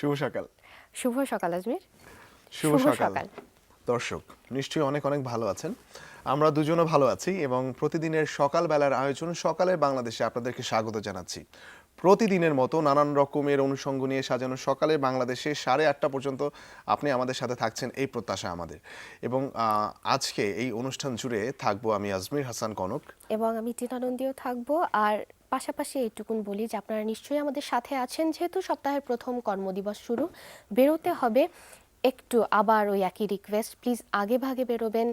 শুভ সকাল। শুভ সকাল আজমির। শুভ সকাল দর্শক, নিশ্চয়ই অনেক অনেক ভালো আছেন। আমরা দুজনও ভালো আছি এবং প্রতিদিনের সকালবেলার আয়োজন সকালের বাংলাদেশে আপনাদেরকে স্বাগত জানাচ্ছি। প্রতিদিনের মতো নানান রকমের অনুষঙ্গ নিয়ে সাজানো সকালের বাংলাদেশে 8:30 পর্যন্ত আপনি আমাদের সাথে থাকছেন এই প্রত্যাশা আমাদের। এবং আজকে এই অনুষ্ঠান জুড়ে থাকবো আমি আজমির হাসান কনক এবং আমি টিনা নন্দীও থাকবো। আর পাশাপাশি এইটুকুন বলি যে আপনারা নিশ্চয়ই আমাদের সাথে আছেন, যেহেতু সপ্তাহের প্রথম কর্মদিবস শুরু, বেরোতে হবে একটু। আবার ওই একই রিকোয়েস্ট, প্লিজ আগে ভাগে বেরোবেন,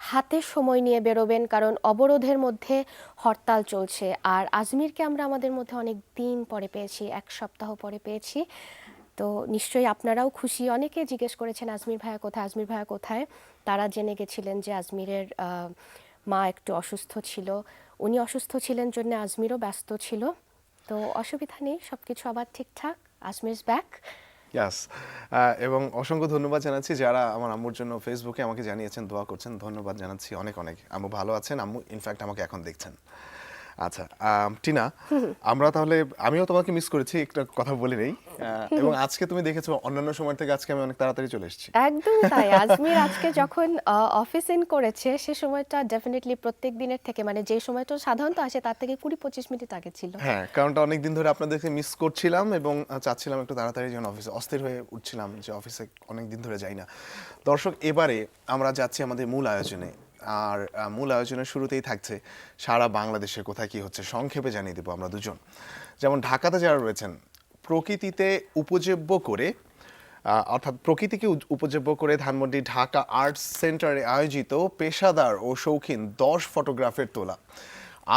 হাতে সময় নিয়ে বেরোবেন, কারণ অবরোধের মধ্যে হরতাল চলছে। আর আজমিরকে আমরা আমাদের মধ্যে অনেক দিন পরে পেয়েছি, এক সপ্তাহ পরে পেয়েছি। তো নিশ্চয়ই আপনারাও খুশি। অনেকে জিজ্ঞেস করেছেন আজমির ভাইয়া কোথায়, আজমির ভাইয়া কোথায়। তারা জেনে গেছিলেন যে আজমিরের মা একটু অসুস্থ ছিল, উনি অসুস্থ ছিলেন জন্য আজমিরও ব্যস্ত ছিল। তো অসুবিধা নেই, সবকিছু আবার ঠিকঠাক। আজমির's ব্যাক। ইয়াস। এবং অসংখ্য ধন্যবাদ জানাচ্ছি যারা আমার আম্মুর জন্য ফেসবুকে আমাকে জানিয়েছেন, দোয়া করছেন। ধন্যবাদ জানাচ্ছি অনেক অনেক। আম্মু ভালো আছেন, আম্মু ইনফ্যাক্ট আমাকে এখন দেখছেন। আচ্ছা টিনা, আমরা তাহলে, আমিও তোমাকে মিস করেছি, একটা কথা বলে নেই। এবং আজকে তুমি দেখেছো অন্যান্য সময় থেকে আজকে আমি অনেক তাড়াতাড়ি চলে এসেছি। একদম তাই। আজমির আজকে যখন অফিস ইন করেছে, সে সময়টা ডেফিনেটলি প্রত্যেক দিনের থেকে, মানে যে সময়টা সাধারণত আসে তার থেকে 20-25 মিনিট আগে ছিল। হ্যাঁ, কারণটা অনেক দিন ধরে আপনাদেরকে মিস করছিলাম এবং চাচ্ছিলাম একটু তাড়াতাড়ি যেন অফিসে, অস্থির হয়ে উঠছিলাম যে অফিসে অনেক দিন ধরে যাই না। দর্শক, এবারে আমরা যাচ্ছি আমাদের মূল আয়োজনে। আর মূল আয়োজনের শুরুতেই থাকছে সারা বাংলাদেশে কোথায় কি হচ্ছে সংক্ষেপে জানিয়ে দেবো আমরা দুজন। যেমন ঢাকাতে যারা রয়েছেন, প্রকৃতিতে উপজীব্য করে অর্থাৎ প্রকৃতিকে উপজীব্য করে ধানমন্ডি ঢাকা আর্টস সেন্টারে আয়োজিত পেশাদার ও শৌখিন 10 ফটোগ্রাফের তোলা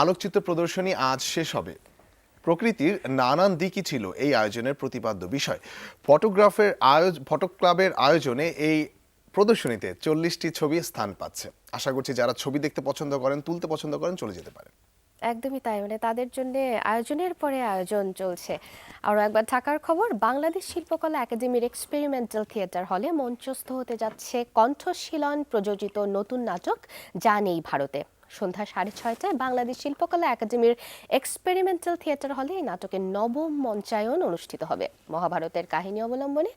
আলোকচিত্র প্রদর্শনী আজ শেষ হবে। প্রকৃতির নানান দিকই ছিল এই আয়োজনের প্রতিপাদ্য বিষয়। ফটো ক্লাবের আয়োজনে এই প্রদর্শনীতে 40টি ছবি স্থান পাচ্ছে। আশা করছি যারা ছবি দেখতে পছন্দ করেন, তুলতে পছন্দ করেন, চলে যেতে পারেন। একদমই তাই, মানে তাদের জন্য আয়োজনের পরে আয়োজন চলছে। আরও একবার ঢাকার খবর, বাংলাদেশ শিল্পকলা একাডেমির এক্সপেরিমেন্টাল থিয়েটার হলে মঞ্চস্থ হতে যাচ্ছে কণ্ঠশীলন প্রযোজিত নতুন নাটক যা নেই ভারতে। সন্ধ্যা 6:30টায় বাংলাদেশ শিল্পকলা একাডেমির এক্সপেরিমেন্টাল থিয়েটার হলে এই নাটকের নবম মঞ্চায়ন অনুষ্ঠিত হবে। মহাভারতের কাহিনী অবলম্বনে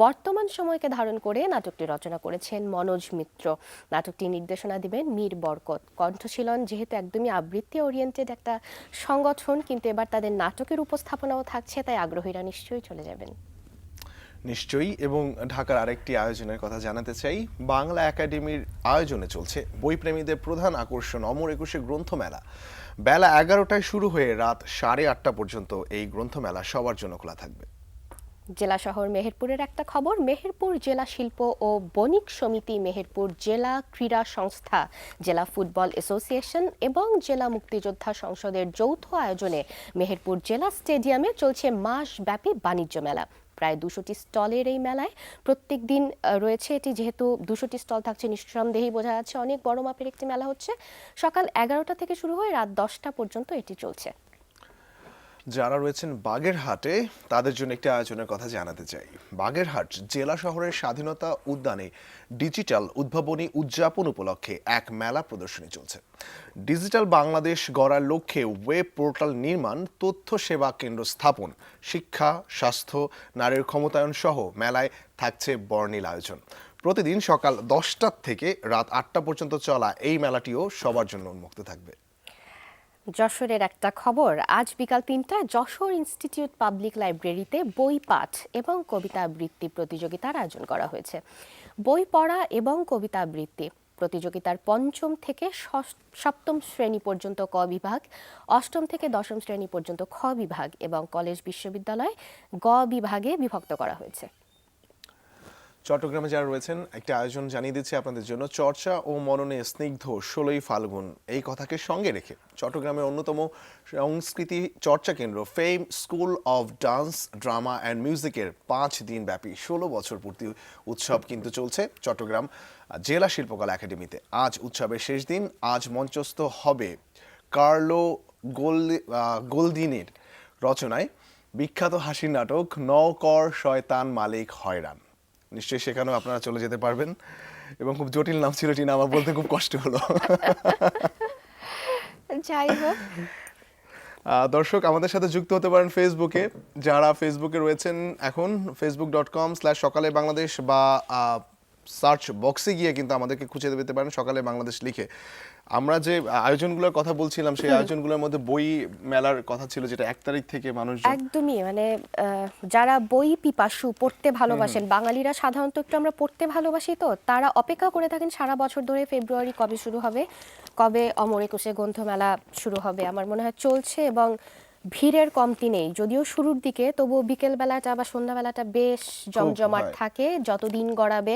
বর্তমান সময়কে ধারণ করে নাটকটি রচনা করেছেন মনোজ মিত্র। নাটকটি নির্দেশনা দিবেন মীর বরকত। কণ্ঠশীলন যেহেতু একদমই আবৃত্তি ওরিয়েন্টেড একটা সংগঠন, কিন্তু এবার তাদের নাটকের উপস্থাপনাও থাকছে, তাই আগ্রহীরা নিশ্চয়ই চলে যাবেন। নিশ্চয়ই। এবং ঢাকার আরেকটি আয়োজনের কথা জানাতে চাই। বাংলা একাডেমির আয়োজনে চলছে বইপ্রেমীদের প্রধান আকর্ষণ অমর একুশে গ্রন্থমেলা। বেলা 11টায় শুরু হয়ে রাত 8:30 পর্যন্ত এই গ্রন্থমেলা সবার জন্য খোলা থাকবে। জেলা শহর মেহেরপুরের একটা খবর, মেহেরপুর জেলা শিল্প ও বণিক সমিতি, মেহেরপুর জেলা ক্রীড়া সংস্থা, জেলা ফুটবল অ্যাসোসিয়েশন এবং জেলা মুক্তিযোদ্ধা সংসদের যৌথ আয়োজনে মেহেরপুর জেলা স্টেডিয়ামে চলছে মাসব্যাপী বাণিজ্য মেলা। প্রায় 200টি স্টলের এই মেলায় প্রত্যেক দিন রয়েছে এটি। যেহেতু 200টি স্টল থাকছে, নিঃসন্দেহেই বোঝা যাচ্ছে অনেক বড় মাপের একটি মেলা হচ্ছে। সকাল 11টা থেকে শুরু হয়ে রাত 10টা পর্যন্ত এটি চলছে। যারা রয়েছেন বাগেরহাটে, তাদের জন্য একটি আয়োজনের কথা জানাতে চাই। বাগেরহাট জেলা শহরের স্বাধীনতা উদ্যানে ডিজিটাল উদ্ভাবনী উদযাপন উপলক্ষে এক মেলা প্রদর্শনী চলছে। ডিজিটাল বাংলাদেশ গড়ার লক্ষ্যে ওয়েব পোর্টাল নির্মাণ, তথ্য সেবা কেন্দ্র স্থাপন, শিক্ষা, স্বাস্থ্য, নারীর ক্ষমতায়ন সহ মেলায় থাকছে বর্ণিল আয়োজন। প্রতিদিন সকাল 10টা থেকে রাত 8টা পর্যন্ত চলা এই মেলাটিও সবার জন্য উন্মুক্ত থাকবে। যশোরের একটা খবর, আজ বিকাল 3টায় যশোর ইনস্টিটিউট পাবলিক লাইব্রেরিতে বই পাঠ এবং কবিতা আবৃত্তি প্রতিযোগিতার আয়োজন করা হয়েছে। বই পড়া এবং কবিতা আবৃত্তি প্রতিযোগিতার 5ম থেকে 7ম শ্রেণী পর্যন্ত ক বিভাগ, 8ম থেকে 10ম শ্রেণী পর্যন্ত খ বিভাগ এবং কলেজ বিশ্ববিদ্যালয় গ বিভাগে বিভক্ত করা হয়েছে। চট্টগ্রামে যারা রয়েছেন, একটি আয়োজন জানিয়ে দিচ্ছে আপনাদের জন্য। চর্চা ও মননে স্নিগ্ধ 16ই ফাল্গুন, এই কথাকে সঙ্গে রেখে চট্টগ্রামের অন্যতম সংস্কৃতি চর্চা কেন্দ্র fame school of dance, drama and মিউজিকের 5 দিন ব্যাপী 16 বছর পূর্তি উৎসব কিন্তু চলছে চট্টগ্রাম জেলা শিল্পকলা একাডেমিতে। আজ উৎসবের শেষ দিন। আজ মঞ্চস্থ হবে কার্লো গোলদিনের রচনায় বিখ্যাত হাসির নাটক নওকর শয়তান মালিক হয়রান। নিশ্চয়ই সেখানেও আপনারা চলে যেতে পারবেন। এবং খুব জটিল নাম ছিল টিনা, আমার বলতে খুব কষ্ট হলো। যাই হোক, দর্শক আমাদের সাথে যুক্ত হতে পারেন ফেসবুকে, যারা ফেসবুকে রয়েছেন এখন facebook.com/সকালে বাংলাদেশ বা সার্চ বক্সে গিয়ে কিন্তু আমাদেরকে খুঁজে পেতে পারেন সকালে বাংলাদেশ লিখে। আমরা যে আয়োজনগুলোর কথা বলছিলাম সেই আয়োজনগুলোর মধ্যে বই মেলার কথা ছিল, যেটা 1 তারিখ থেকে মানুষ একদমই মানে যারা বই পিপাসু, পড়তে ভালোবাসেন, বাঙালিরা সাধারণত একটু আমরা পড়তে ভালোবাসি, তো তারা অপেক্ষা করে থাকেন সারা বছর ধরে ফেব্রুয়ারি কবে শুরু হবে, কবে অমর একুশে গ্রন্থমেলা শুরু হবে। আমার মনে হয় চলছে এবং ভিড়ের কমতি নেই, যদিও শুরুর দিকে, তবুও বিকেলবেলাটা বা সন্ধ্যাবেলাটা বেশ জমজমাট হয়। থাকে। যত দিন গড়াবে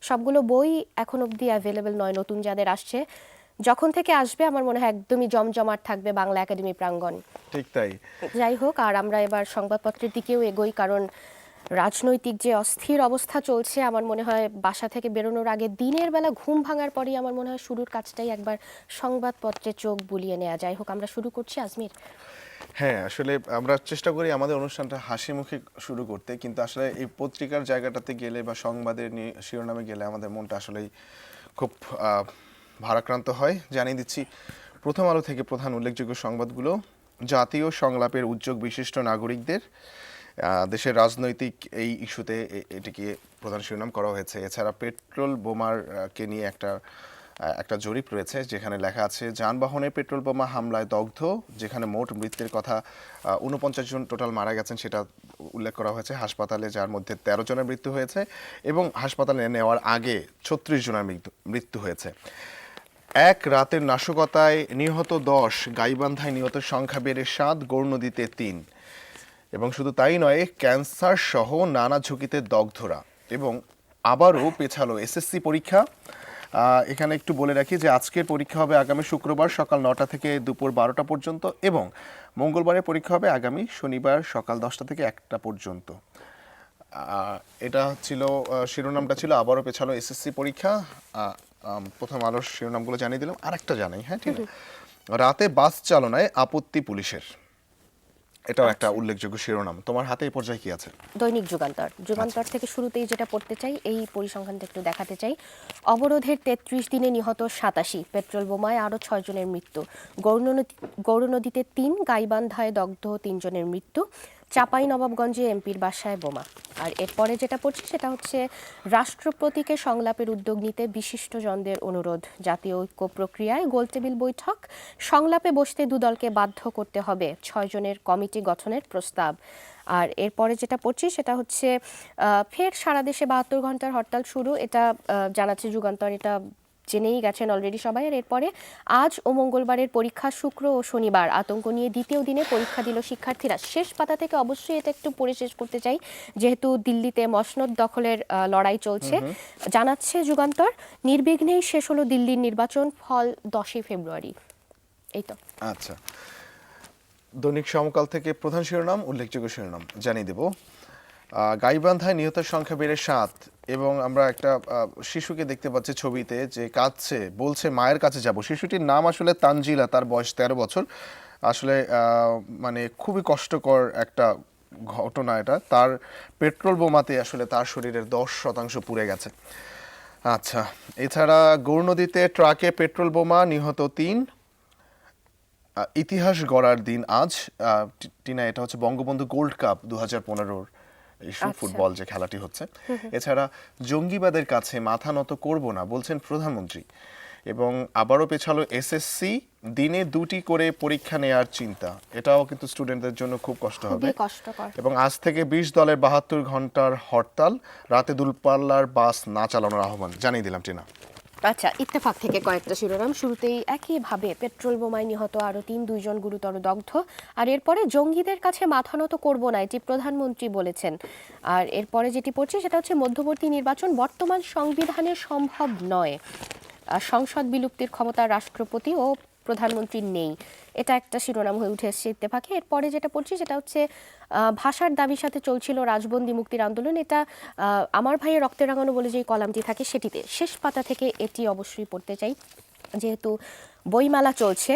সবগুলো বই এখন অবধি অ্যাভেলেবেল নয়, নতুন যাদের আসছে, যখন থেকে আসবে আমার মনে হয় একদমই জমজমাট থাকবে বাংলা একাডেমি প্রাঙ্গণ। ঠিক তাই। যাই হোক, আর আমরা এবার সংবাদপত্রের দিকেও এগোই, কারণ রাজনৈতিক যে অস্থির অবস্থা চলছে, আমার মনে হয় বাসা থেকে বেরোনোর আগে দিনের বেলা ঘুম ভাঙার পরেই আমার মনে হয় শুরুর কাজটাই একবার সংবাদপত্রে চোখ বুলিয়ে নেওয়া। যাই হোক, আমরা শুরু করছি আজমির। হ্যাঁ, আসলে আমরা চেষ্টা করি আমাদের অনুষ্ঠানটা হাসি মুখে শুরু করতে, কিন্তু আসলে এই পত্রিকার জায়গাটাতে গেলে বা সংবাদের শিরোনামে গেলে আমাদের মনটা আসলেই খুব ভারাক্রান্ত হয়। জানিয়ে দিচ্ছি প্রথম আলো থেকে প্রধান উল্লেখযোগ্য সংবাদগুলো। জাতীয় সংলাপের উদ্যোগ বিশিষ্ট নাগরিকদের, দেশের রাজনৈতিক এই ইস্যুতে এটিকে প্রধান শিরোনাম করা হয়েছে। এছাড়া পেট্রোল বোমার কে নিয়ে একটা জরিপ রয়েছে, যেখানে লেখা আছে যানবাহনে পেট্রোল বোমা হামলায় দগ্ধ, যেখানে মোট মৃত্যুর কথা 49 জন টোটাল মারা গেছেন সেটা উল্লেখ করা হয়েছে। হাসপাতালে যার মধ্যে 13 জনের মৃত্যু হয়েছে এবং হাসপাতালে নেওয়ার আগে 36 জনের মৃত্যু হয়েছে। এক রাতের নাশকতায় নিহত 10, গাইবান্ধায় নিহতের সংখ্যা বেড়ে 7, গৌরনদীতে 3। এবং শুধু তাই নয়, ক্যান্সার সহ নানা ঝুঁকিতে দগ্ধরা। এবং আবারও পেছালো এসএসসি পরীক্ষা। এখানে একটু বলে রাখি যে আজকের পরীক্ষা হবে আগামী শুক্রবার সকাল 9টা থেকে দুপুর 12টা পর্যন্ত, এবং মঙ্গলবারের পরীক্ষা হবে আগামী শনিবার সকাল 10টা থেকে 1টা পর্যন্ত। এটা ছিল শিরোনামটা ছিল আবারও পেছালো এসএসসি পরীক্ষা। প্রথম আলোর শিরোনামগুলো জানিয়ে দিলাম, আরেকটা জানাই। হ্যাঁ, ঠিক আছে। রাতে বাস চালনায় আপত্তি পুলিশের, এটাও একটা উল্লেখযোগ্য শিরোনাম। তোমার হাতে এই পর্যায়ে কি আছে? দৈনিক যুগান্তর থেকে শুরুতেই যেটা পড়তে চাই, এই পরিসংখ্যানটা একটু দেখাতে চাই। অবরোধের 33 দিনে নিহত 87, পেট্রোল বোমায় আরও 6 জনের মৃত্যু, গৌরনদীতে 3, গাইবান্ধায় দগ্ধ 3 জনের মৃত্যু, চাঁপাইনবাবগঞ্জে এমপির বাসায় বোমা। আর এরপরে যেটা পড়ছি সেটা হচ্ছে রাষ্ট্রপতিকে সংলাপের উদ্যোগ নিতে বিশিষ্টজনদের অনুরোধ, জাতীয় ঐক্য প্রক্রিয়ায় গোলটেবিল বৈঠক, সংলাপে বসতে দুদলকে বাধ্য করতে হবে, 6 জনের কমিটি গঠনের প্রস্তাব। আর এরপরে যেটা পড়ছি সেটা হচ্ছে ফের সারা দেশে 72 ঘন্টার হরতাল শুরু, এটা জানাচ্ছে যুগান্তর, এটা জেনেই গেছেন অলরেডি সবাই। আর এরপরে আজ ও মঙ্গলবারের পরীক্ষা, শুক্র ও শনিবার আতঙ্ক নিয়ে দ্বিতীয় দিনে পরীক্ষা দিল শিক্ষার্থীরা। শেষ পাতা থেকে অবশ্যই এটা একটু পড়ে শেষ করতে চাই, যেহেতু দিল্লিতে মসনদ দখলের লড়াই চলছে। জানাচ্ছে যুগান্তর, নির্বিঘ্নেই শেষ হলো দিল্লির নির্বাচন, ফল 10ই ফেব্রুয়ারি। এই তো। আচ্ছা, দৈনিক সমকাল থেকে প্রধান শিরোনাম, উল্লেখযোগ্য শিরোনাম জানিয়ে দেব। গাইবান্ধায় নিহতের সংখ্যা বেড়ে 7, এবং আমরা একটা শিশুকে দেখতে পাচ্ছি ছবিতে যে কাঁদছে, বলছে মায়ের কাছে যাব। শিশুটির নাম আসলে তানজিলা, তার বয়স 13 বছর। আসলে মানে খুবই কষ্টকর একটা ঘটনা এটা। তার পেট্রোল বোমাতে আসলে তার শরীরের 10% পুড়ে গেছে। আচ্ছা, এছাড়া গৌরনদীতে ট্রাকে পেট্রোল বোমা, নিহত 3। ইতিহাস গড়ার দিন আজ। টিনা, এটা হচ্ছে বঙ্গবন্ধু গোল্ড কাপ 2015-র ইস্যু, ফুটবল যে খেলাটি হচ্ছে। এছাড়া জঙ্গিবাদের কাছে মাথা নত করব না বলছেন প্রধানমন্ত্রী। এবং আবারও পেছালো এসএসসি, দিনে 2টি করে পরীক্ষা নেওয়ার চিন্তা। এটাও কিন্তু স্টুডেন্টদের জন্য খুব কষ্ট হবে। খুবই কষ্টকর। এবং আজ থেকে 20 দলের 72 ঘন্টার হরতাল, রাতে দূরপাল্লার বাস না চালানোর আহ্বান। জানিয়ে দিলাম টিনা। আচ্ছা, ইত্তেফাক থেকে কয়েকটা শিরোনাম। শুরুতেই একইভাবে পেট্রোল বোমায় নিহত আরও 3, 2 জন গুরুতর দগ্ধ। আর এরপরে জঙ্গিদের কাছে মাথা নত করব না, এটি প্রধানমন্ত্রী বলেছেন। আর এরপরে যেটি পড়ছি সেটা হচ্ছে মধ্যবর্তী নির্বাচন বর্তমান সংবিধানে সম্ভব নয়, সংসদ বিলুপ্তির ক্ষমতা রাষ্ট্রপতি ও প্রধানমন্ত্রীর নেই। এটা একটা শিরোনাম হয়ে উঠে এসছে ইত্তেফাকে। এরপরে যেটা পড়ছি সেটা হচ্ছে ভাষার দাবির সাথে চলছিল রাজবন্দি মুক্তির আন্দোলন, এটা আমার ভাইয়ের রক্তে রাঙানো বলে যে কলামটি থাকে সেটিতে। শেষ পাতা থেকে এটি অবশ্যই পড়তে চাই, যেহেতু বইমেলা চলছে।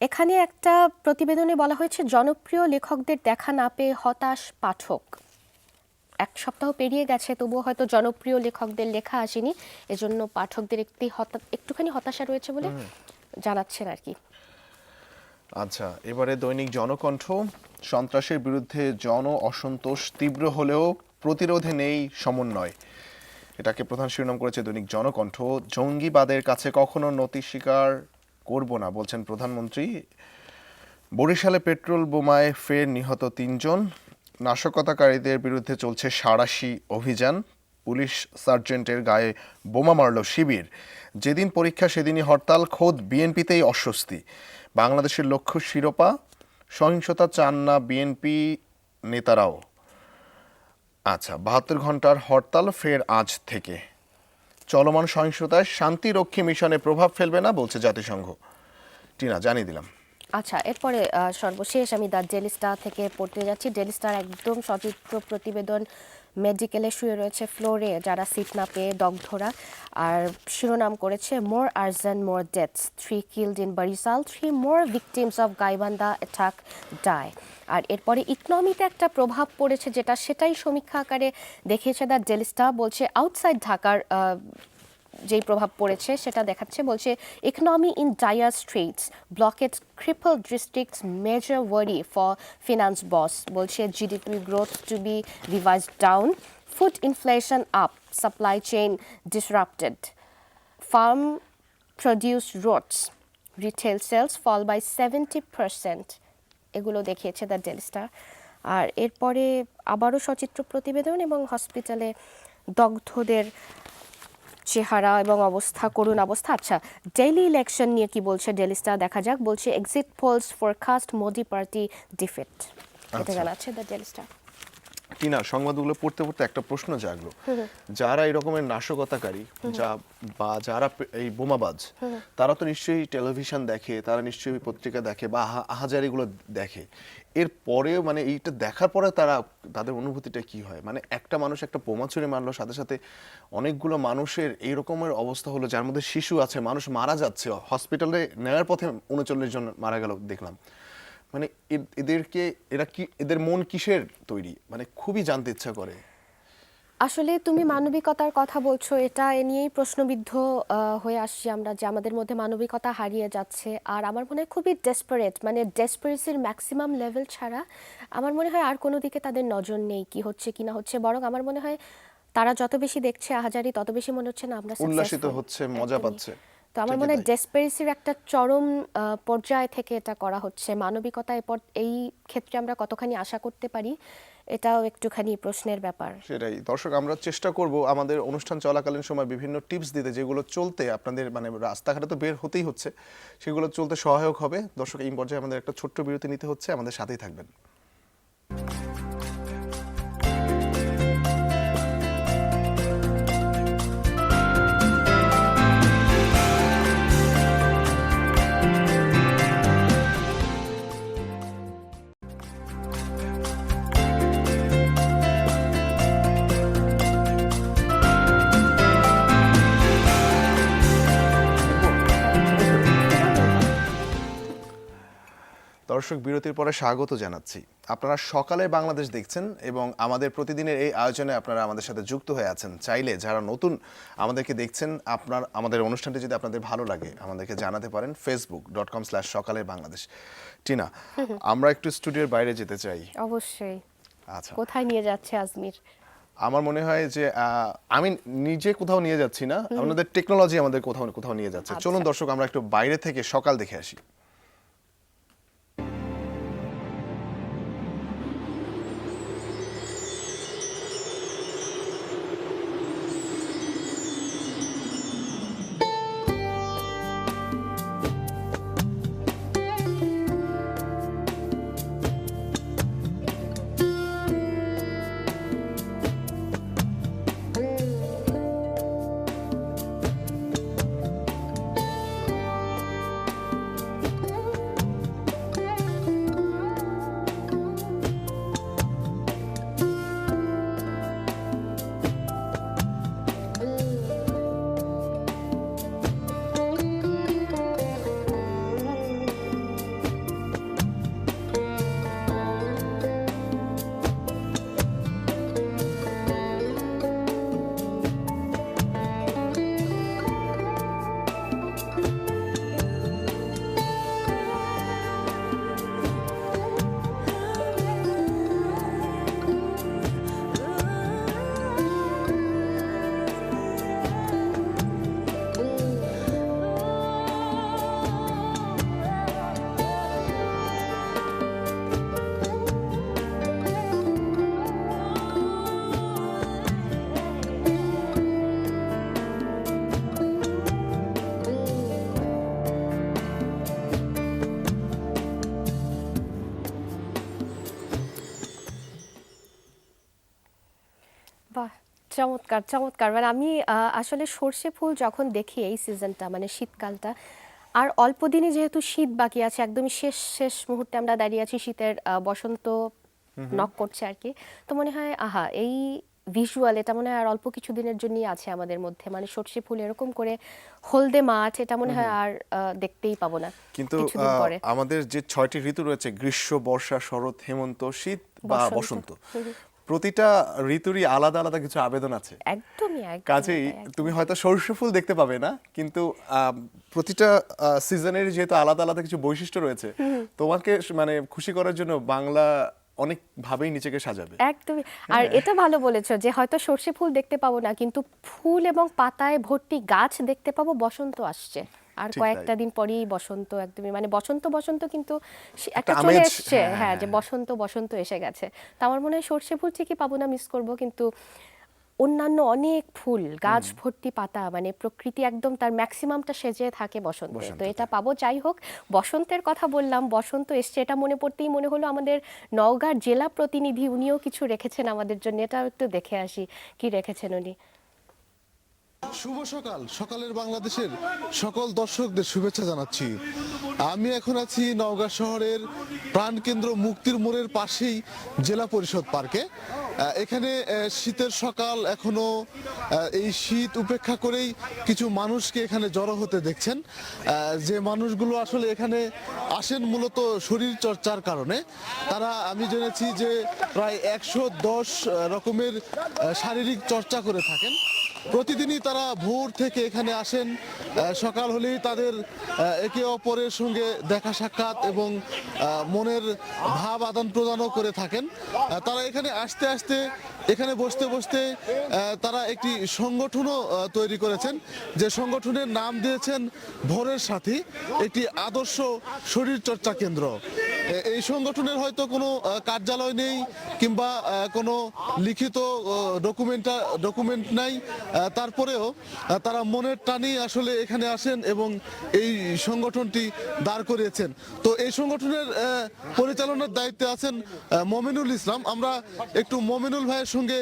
এখানে একটা প্রতিবেদনে বলা হয়েছে জনপ্রিয় লেখকদের দেখা না পেয়ে হতাশ পাঠক। 1 সপ্তাহ পেরিয়ে গেছে, তবুও হয়তো জনপ্রিয় লেখকদের লেখা আসেনি, এজন্য পাঠকদের একটুখানি হতাশা রয়েছে বলে জানাচ্ছেন আর কি। আচ্ছা, এবারে দৈনিক জনকণ্ঠ। সন্ত্রাসের বিরুদ্ধে জন অসন্তোষ তীব্র হলেও প্রতিরোধে নেই সমন্বয়, এটাকে প্রধান শিরোনাম করেছে দৈনিক জনকণ্ঠ। জঙ্গিবাদের কাছে কখনো নতি স্বীকার করব না বলছেন প্রধানমন্ত্রী। বরিশালে পেট্রোল বোমায় ফের নিহত ৩ জন। নাশকতাকারীদের বিরুদ্ধে চলছে সাঁড়াশি অভিযান। পুলিশ সার্জেন্টের গায়ে বোমা মারল শিবির। যেদিন পরীক্ষা সেদিনই হরতাল, খোদ বিএনপিতেই অস্বস্তি। বাংলাদেশের লক্ষ্য শিরোপা, সহিংসতা চান না বিএনপি নেতারাও। আচ্ছা, ৭২ ঘন্টার হরতাল ফের আজ থেকে। চলমান সহিংসতায় শান্তিরক্ষী মিশনে প্রভাব ফেলবে না বলছে জাতিসংঘ। টিনা, জানিয়ে দিলাম। আচ্ছা, এরপরে সর্বশেষ আমি দ্য ডেইলি স্টার থেকে পড়তে যাচ্ছি। ডেইলি স্টার একদম সচিত্র প্রতিবেদন। মেডিকেলে শুয়ে রয়েছে ফ্লোরে যারা সিট না পেয়ে দগ্ধরা, আর শিরোনাম করেছে more urgent more deaths, 3 killed in Barisal, 3 more victims of Gaibandha attack die. আর এরপরে ইকোনমিতে একটা প্রভাব পড়েছে সেটাই সমীক্ষা আকারে দেখিয়েছে দ্য ডেইলি স্টার। বলছে আউটসাইড ঢাকার যেই প্রভাব পড়েছে সেটা দেখাচ্ছে। বলছে economy in dire straits, blockade cripple districts major worry for finance boss. বলছে GDP growth to be revised down, food inflation up, supply chain disrupted, farm produce rots, retail sales fall by 70%। এগুলো দেখিয়েছে the daily star. আর এরপরে আবারও সচিত্র প্রতিবেদন এবং হসপিটালে দগ্ধদের চেহারা এবং অবস্থা, করুণ অবস্থা। আচ্ছা, ডেইলি ইলেকশন নিয়ে কি বলছে ডেইলি স্টার দেখা যাক। বলছে exit polls forecast Modi party defeat. এটা জানাচ্ছে দ্য ডেইলি স্টার। টিনা, সংবাদগুলো পড়তে পড়তে একটা প্রশ্ন জাগলো। যারা এই রকমের নাশকতাকারী বা যারা এই বোমাবাজ, তারা তো নিশ্চয়ই টেলিভিশন দেখে, তারা নিশ্চয়ই পত্রিকা দেখে বা আহাজারিগুলো দেখে। এর পরেও মানে এইটা দেখার পরে তাদের অনুভূতিটা কি হয়? মানে একটা মানুষ একটা বোমা ছুড়ে মারলো, সাথে সাথে অনেকগুলো মানুষের এই রকমের অবস্থা হলো, যার মধ্যে শিশু আছে, মানুষ মারা যাচ্ছে, হসপিটালে নেওয়ার পথে ৩৯ জন মারা গেল দেখলাম। মানে এদের মন কিসের তৈরি, মানে খুবই জানতে ইচ্ছা করে। আসলে তুমি মানবিকতার কথা বলছো, এটা এ নিয়েই প্রশ্নবিদ্ধ হয়ে আসছি আমরা, যে আমাদের মধ্যে মানবিকতা হারিয়ে যাচ্ছে। আর আমার মনে হয় খুবই ডেসপারেট, মানে ডেসপারেসির ম্যাক্সিমাম লেভেল ছাড়া আমার মনে হয় আর কোনো দিকে তাদের নজর নেই কি হচ্ছে কি না হচ্ছে। বরং আমার মনে হয় তারা যত বেশি দেখছে আহাজারি, তত বেশি মনে হচ্ছে না আমরা উল্লাসিত successful। হচ্ছে, মজা একদমই। পাচ্ছে। তো আমার ঠিকই মনে হয় তাই। ডেসপারেসির একটা চরম পর্যায় থেকে এটা করা হচ্ছে। মানবিকতা এই ক্ষেত্রে আমরা কতখানি আশা করতে পারি, এটাও একটুখানি প্রশ্নের ব্যাপার। সেটাই। দর্শক, আমরা চেষ্টা করব আমাদের অনুষ্ঠান চলাকালীন সময় বিভিন্ন টিপস দিতে, যেগুলো চলতে আপনাদের মানে রাস্তাঘাটে তো বের হতেই হচ্ছে, সেগুলো চলতে সহায়ক হবে। দর্শক, এই পর্যায়ে আমাদের একটা ছোট্ট বিরতি নিতে হচ্ছে, আমাদের সাথেই থাকবেন। দর্শক, বিরতির পরে স্বাগত জানাচ্ছি। আপনারা সকালে বাংলাদেশ দেখছেন এবং আমাদের প্রতিদিনের এই আয়োজনে আপনারা আমাদের সাথে যুক্ত হয়ে আছেন। চাইলে যারা নতুন আমাদেরকে দেখছেন, আমাদের অনুষ্ঠানটি যদি আপনাদের ভালো লাগে, আমাদেরকে জানাতে পারেন facebook.com/সকালের বাংলাদেশ। টিনা, আমরা একটু স্টুডিওর বাইরে যেতে চাই। অবশ্যই। আচ্ছা, কোথায় নিয়ে যাচ্ছে আজমির? আমার মনে হয় যে আমি নিজে কোথাও নিয়ে যাচ্ছি না, আমাদের টেকনোলজি আমাদের কোথাও কোথাও নিয়ে যাচ্ছে। চলুন দর্শক, আমরা একটু বাইরে থেকে সকাল দেখে আসি। বাহ, চমৎকার চমৎকার। মানে আমি আসলে সর্ষে ফুল যখন দেখি এই সিজনটা মানে শীতকালটা, আর অল্প দিনে যেহেতু শীত বাকি আছে, একদমই শেষ শেষ মুহূর্তে আমরা দাঁড়িয়ে আছি, শীতের বসন্ত নক করছে আর কি। তো মনে হয় আহা, এই ভিজুয়াল এটা মনে হয় আর অল্প কিছু দিনের জন্যই আছে আমাদের মধ্যে। মানে সর্ষে ফুল এরকম করে হলদে মাঠ, এটা মনে হয় আর দেখতেই পাবো না কিন্তু কিছুদিন পরে। আমাদের যে 6টি ঋতু রয়েছে, গ্রীষ্ম, বর্ষা, শরৎ, হেমন্ত, শীত বা বসন্ত, প্রতিটা ঋতুরই আলাদা আলাদা কিছু আবেদন আছে। একদমই একদমই কাজেই তাই, একদমই তুমি হয়তো সর্ষে ফুল দেখতে পাবে না, কিন্তু প্রতিটা সিজনের যেহেতু আলাদা আলাদা কিছু বৈশিষ্ট্য রয়েছে, তোমাকে মানে খুশি করার জন্য বাংলা অনেক ভাবেই নিজেকে সাজাবে। একদমই। আর এটা ভালো বলেছো যে হয়তো সর্ষে ফুল দেখতে পাবো না, কিন্তু ফুল এবং পাতায় ভর্তি গাছ দেখতে পাবো। বসন্ত আসছে আর ঠিক কয়েকটা তাই। দিন পরেই বসন্ত, একদমই মানে বসন্ত বসন্ত কিন্তু একটা একটা চলে আমেজ, এসছে। হ্যাঁ, হ্যাঁ, যে হ্যাঁ। বসন্ত বসন্ত এসে গেছে। তো আমার মনে হয় সর্ষে ফুল ঠিকই পাবো না, মিস করব, কিন্তু অন্যান্য অনেক ফুল, গাছ ভর্তি পাতা, মানে প্রকৃতি একদম তার ম্যাক্সিমামটা সেজে থাকে বসন্তে। তো বসন্তে। এটা পাবো। যাই হোক, বসন্তের কথা বললাম, বসন্ত এসছে, এটা মনে পড়তেই মনে হলো আমাদের নওগাঁর জেলা প্রতিনিধি উনিও কিছু রেখেছেন আমাদের জন্য। এটা একটু দেখে আসি কি রেখেছেন উনি। শুভ সকাল। সকালের বাংলাদেশের সকল দর্শকদের শুভেচ্ছা জানাচ্ছি। আমি এখন আছি নওগাঁ শহরের প্রাণকেন্দ্র মুক্তির মোড়ের পাশেই জেলা পরিষদ পার্কে। এখানে শীতের সকাল, এখনো এই শীত উপেক্ষা করেই কিছু মানুষকে এখানে জড়ো হতে দেখছেন। যে মানুষগুলো আসলে এখানে আসেন মূলত শরীর চর্চার কারণে। তারা, আমি জেনেছি যে প্রায় 110 রকমের শারীরিক চর্চা করে থাকেন। প্রতিদিনই তারা ভোর থেকে এখানে আসেন। সকাল হলেই তাদের একে অপরের সঙ্গে দেখা সাক্ষাৎ এবং মনের ভাব আদান প্রদানও করে থাকেন। তারা এখানে আসতে আসতে, এখানে বসতে বসতে তারা একটি সংগঠনও তৈরি করেছেন, যে সংগঠনের নাম দিয়েছেন ভোরের সাথী, একটি আদর্শ শরীরচর্চা কেন্দ্র। এই সংগঠনের হয়তো কোনো কার্যালয় নেই কিংবা কোনো লিখিত ডকুমেন্ট নাই, তারপরেও তারা মনের টানেই আসলে এখানে আসেন এবং এই সংগঠনটি দাঁড় করিয়েছেন। তো এই সংগঠনের পরিচালনার দায়িত্বে আছেন মমিনুল ইসলাম। আমরা একটু মমিনুল ভাইয়ের সঙ্গে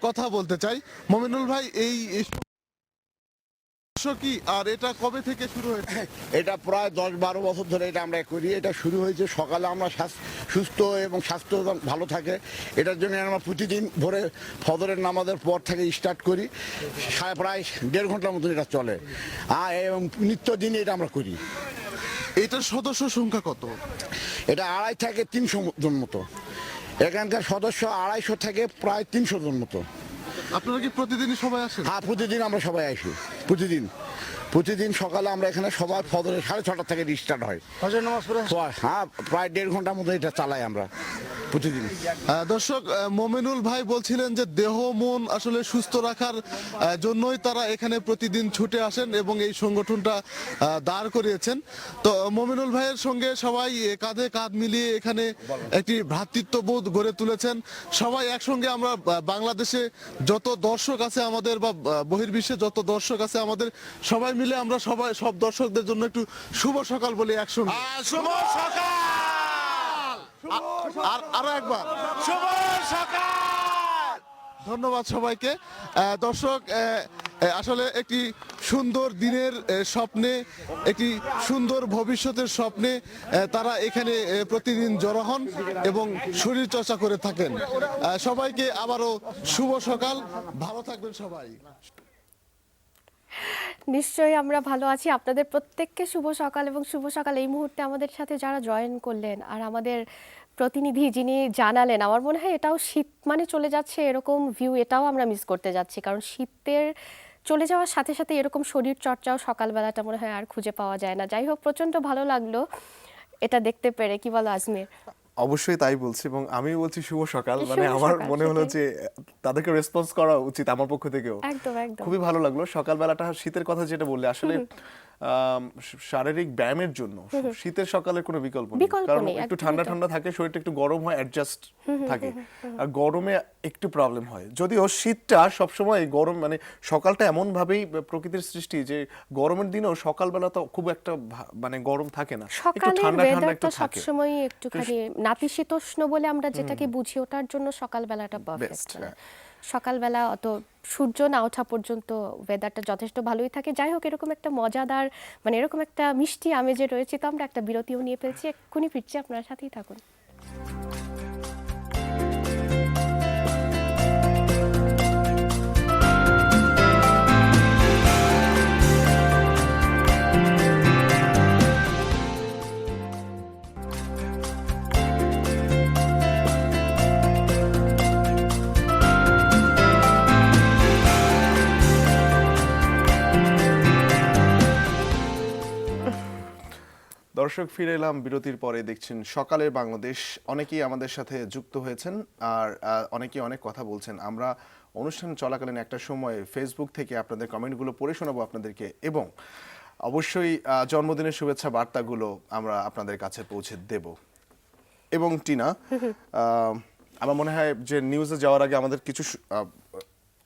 কথা বলতে চাই। মমিনুল ভাই, এই কি, আর এটা কবে থেকে শুরু হয়েছে? এটা প্রায় 10-12 বছর ধরে এটা আমরা করি। এটা শুরু হয়েছে সকালে, আমরা সুস্থ এবং স্বাস্থ্য ভালো থাকে এটার জন্য আমরা প্রতিদিন ভোরে ফজরের নামাজের পর থেকে স্টার্ট করি। প্রায় 1.5 ঘন্টার মতন এটা চলে, এবং নিত্যদিন এটা আমরা করি। এটার সদস্য সংখ্যা কত? এটা 250 থেকে 300 জন মতো। এখানকার সদস্য 250 থেকে প্রায় 300 জন মতো। আপনারা কি প্রতিদিনই সবাই আসেন? হ্যাঁ, প্রতিদিন আমরা সবাই আসি। প্রতিদিন সকালে আমরা এখানে সবাই ফজরে 6:30 থেকে স্টার্ট হয়। হ্যাঁ, প্রায় 1.5 ঘন্টার মতো এটা চালাই আমরা প্রতিদিন। দর্শক, মমিনুল ভাই বলছিলেন যে দেহ মন আসলে সুস্থ রাখার জন্যই তারা এখানে প্রতিদিন ছুটে আসেন এবং এই সংগঠনটা দাঁড় করিয়েছেন। তো মমিনুল ভাইয়ের সঙ্গে সবাই কাঁধে কাঁধ মিলিয়ে এখানে একটি ভ্রাতৃত্ববোধ গড়ে তুলেছেন। সবাই একসঙ্গে, আমরা বাংলাদেশে যত দর্শক আছে আমাদের, বা বহির্বিশ্বে যত দর্শক আছে আমাদের, সবাই মিলে আমরা সব দর্শকদের জন্য একটু শুভ সকাল বলি একসঙ্গে। শুভ সকাল! আর আরো একবার শুভ সকাল! ধন্যবাদ সবাইকে। দর্শক, আসলে একটি সুন্দর দিনের স্বপ্নে, একটি সুন্দর ভবিষ্যতের স্বপ্নে তারা এখানে প্রতিদিন জড়ো হন এবং শরীর চর্চা করে থাকেন। সবাইকে আবারও শুভ সকাল, ভালো থাকবেন সবাই। নিশ্চয়ই আমরা ভালো আছি। আপনাদের প্রত্যেককে শুভ সকাল। এবং শুভ সকাল এই মুহূর্তে আমাদের সাথে যারা জয়েন করলেন, আর আমাদের প্রতিনিধি যিনি জানালেন, আমার মনে হয় এটাও শীত মানে চলে যাচ্ছে এরকম ভিউ, এটাও আমরা মিস করতে যাচ্ছি। কারণ শীতের চলে যাওয়ার সাথে সাথে এরকম শরীর চর্চাও সকালবেলাটা মনে হয় আর খুঁজে পাওয়া যায় না। যাই হোক, প্রচণ্ড ভালো লাগলো এটা দেখতে পেরে। কি বলো আজমির? অবশ্যই তাই বলছি, এবং আমি বলছি শুভ সকাল। শুভ মানে আমার সকাল, মনে হলো সেটাই। যে তাদেরকে রেসপন্স করা উচিত আমার পক্ষ থেকেও। একদম একদম। খুবই ভালো লাগলো সকালবেলাটা। শীতের কথা যেটা বললে, আসলে শারীরিক ব্যায়ামের জন্য শীতের সকালের কোনো বিকল্প নেই। বিকল্প কারণ নেই, একটু একদমই ঠান্ডা তো। ঠান্ডা থাকে, শরীরটা একটু গরম হয়, অ্যাডজাস্ট থাকে। আর গরমে একটু প্রবলেম হয়, যদিও শীতটা সবসময় গরম, মানে সকালটা এমন ভাবেই প্রকৃতির সৃষ্টি যে গরমের দিনেও সকালবেলা তো খুব একটা মানে গরম থাকে না, একটু সকালের ঠান্ডা ঠান্ডা একটু ওয়েদারটা থাকে। সবসময় একটুখানি নাতিশীতোষ্ণ বলে আমরা যেটাকে বুঝি, ওটার জন্য সকালবেলাটা বেস্ট। পারফেক্ট। সকালবেলা অত সূর্য না ওঠা পর্যন্ত ওয়েদারটা যথেষ্ট ভালোই থাকে। যাই হোক, এরকম একটা মজাদার মানে এরকম একটা মিষ্টি আমেজে রয়েছে, তো আমরা একটা বিরতিও নিয়ে ফেলছি, এক্ষুনি ফিরছি, আপনারা সাথেই থাকুন। দর্শক, ফিরে এলাম বিরতির পরে। দেখছেন সকালের বাংলাদেশ। অনেকেই আমাদের সাথে যুক্ত হয়েছেন আর অনেকেই অনেক কথা বলছেন। আমরা অনুষ্ঠান চলাকালীন একটা সময় ফেসবুক থেকে আপনাদের কমেন্টগুলো পড়ে শোনাবো আপনাদেরকে, এবং অবশ্যই জন্মদিনের শুভেচ্ছা বার্তাগুলো আমরা আপনাদের কাছে পৌঁছে দেব। এবং টিনা, আমার মনে হয় যে নিউজে যাওয়ার আগে আমাদের কিছু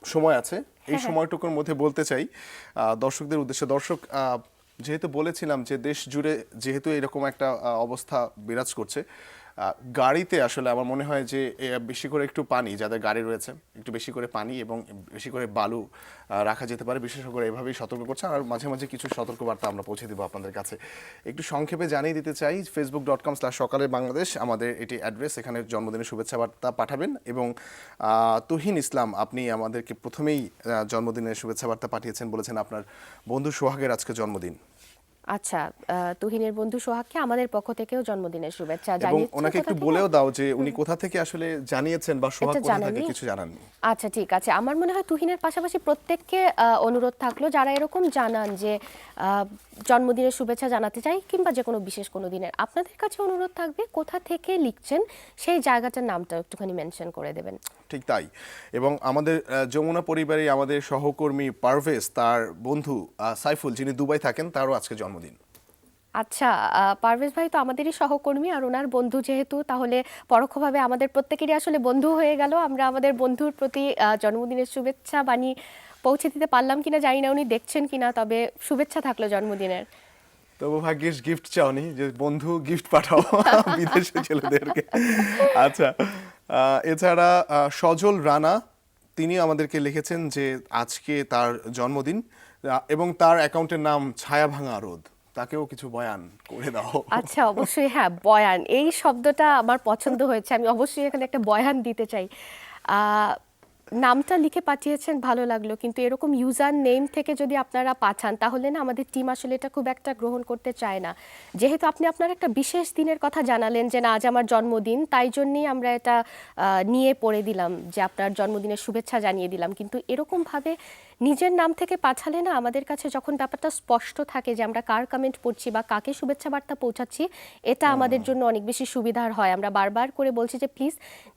সময় আছে, এই সময়টুকুর মধ্যে বলতে চাই দর্শকদের উদ্দেশ্যে। দর্শক, যেহেতু বলেছিলাম যে দেশ জুড়ে যেহেতু এরকম একটা অবস্থা বিরাজ করছে, গাড়িতে আসলে আমার মনে হয় যে বেশি করে একটু পানি, যাদের গাড়ি রয়েছে একটু বেশি করে পানি এবং বেশি করে বালু রাখা যেতে পারে, বিশেষ করে এভাবেই সতর্ক করছে। আর মাঝে মাঝে কিছু সতর্কবার্তা আমরা পৌঁছে দেবো আপনাদের কাছে। একটু সংক্ষেপে জানিয়ে দিতে চাই, facebook.com/সকালের বাংলাদেশ আমাদের এটি অ্যাড্রেস। এখানে জন্মদিনের শুভেচ্ছা বার্তা পাঠাবেন। এবং তুহিন ইসলাম, আপনি আমাদেরকে প্রথমেই জন্মদিনের শুভেচ্ছা বার্তা পাঠিয়েছেন, বলেছেন আপনার বন্ধু সোহাগের আজকে জন্মদিন। আচ্ছা, তুহিনের বন্ধু সোহাগকে আমাদের পক্ষ থেকেও জন্মদিনের শুভেচ্ছা এবং জানিয়েছি। ওনাকে একটু বলেও দাও যে উনি কোথা থেকে আসলে জানিয়েছেন বা সোহাগ এটা কোথা থেকে জানাননি? কিছু জানাননি। আচ্ছা, ঠিক আছে। আমার মনে হয় তুহিনের পাশাপাশি প্রত্যেককে অনুরোধ থাকলো, যারা এরকম জানান যে জন্মদিনের শুভেচ্ছা জানাতে চাই কিংবা যে কোনো বিশেষ কোনো দিনের, আপনাদের কাছে অনুরোধ থাকবে কোথা থেকে লিখছেন সেই জায়গাটার নামটা একটুখানি মেনশন করে দেবেন। ঠিক তাই। এবং আমাদের যমুনা পরিবারে আমাদের সহকর্মী পারভেজ, তার বন্ধু সাইফুল যিনি দুবাই থাকেন, তারও আজকে জন্মদিন। আচ্ছা, পারভেজ ভাই তো আমাদেরই সহকর্মী, আর ওনার বন্ধু যেহেতু, তাহলে পরোক্ষভাবে আমাদের প্রত্যেকেরই আসলে বন্ধু হয়ে গেল। আমরা আমাদের বন্ধুর প্রতি জন্মদিনের শুভেচ্ছা বাণী পৌঁছে দিতে পারলাম কিনা জানি না, উনি দেখছেন কিনা, তবে শুভেচ্ছা থাকলো জন্মদিনের। তবু ভাগ্যিস গিফট চাওনি, যে বন্ধু গিফট পাঠাও বিদেশে ছেলেদেরকে। আচ্ছা, এছাড়া সজল রানা, তিনি আমাদেরকে লিখেছেন যে আজকে তার জন্মদিন এবং তার অ্যাকাউন্টের নাম ছায়াভাঙা রোদ, তাকেও কিছু বয়ান করে দাও। আচ্ছা, অবশ্যই, হ্যাঁ, বয়ান, এই শব্দটা আমার পছন্দ হয়েছে, আমি অবশ্যই এখানে একটা বয়ান দিতে চাই। নামটা লিখে পাঠিয়েছেন, ভালো লাগলো, কিন্তু এরকম ইউজার নেম থেকে যদি আপনারা পাঠান তাহলে না আমাদের টিম আসলে এটা খুব একটা গ্রহণ করতে চায় না। যেহেতু আপনি আপনার একটা বিশেষ দিনের কথা জানালেন যে না আজ আমার জন্মদিন, তাই জন্যই আমরা এটা নিয়ে পড়ে দিলাম যে আপনার জন্মদিনের শুভেচ্ছা জানিয়ে দিলাম, কিন্তু এরকমভাবে নিজের নাম থেকে পাঠালে না আমাদের কাছে যখন ব্যাপারটা স্পষ্ট থাকে যে আমরা কার কমেন্ট পড়ছি বা কাকে শুভেচ্ছা বার্তা পৌঁছাচ্ছি, এটা আমাদের জন্য অনেক বেশি সুবিধার হয়। আমরা বারবার করে বলছি যে প্লিজ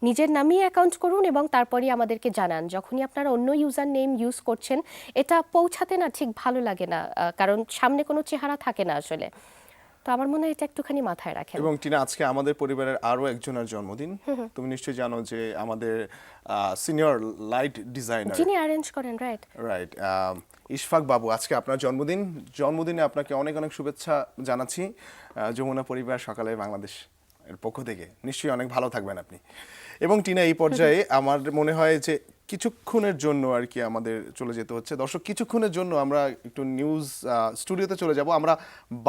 নিজের নামেই অ্যাকাউন্ট করুন এবং তারপরই আমাদেরকে জানান। যখনই আপনারা অন্য ইউজার নেম ইউজ করছেন, এটা পৌঁছাতে না ঠিক ভালো লাগে না, কারণ সামনে কোনো চেহারা থাকে না আসলে। তো আমার মনে হয় এটা একটুখানি মাথায় রাখেন। এবং টিনা, আজকে আমাদের পরিবারের আরো একজনের জন্মদিন। তুমি নিশ্চয়ই জানো যে আমাদের সিনিয়র লাইট ডিজাইনার যিনি অ্যারেঞ্জ করেন, রাইট, ইশফাক বাবু, আজকে আপনার জন্মদিন। জন্মদিনে আপনাকে অনেক অনেক শুভেচ্ছা জানাচ্ছি যমুনা পরিবার সকালে বাংলাদেশ এর পক্ষ থেকে। নিশ্চয়ই অনেক ভালো থাকবেন আপনি। এবং টিনা, এই পর্যায়ে আমার মনে হয় যে কিছুক্ষণের জন্য আর কি আমাদের চলে যেতে হচ্ছে। দর্শক, কিছুক্ষণের জন্য আমরা একটু নিউজ স্টুডিওতে চলে যাব। আমরা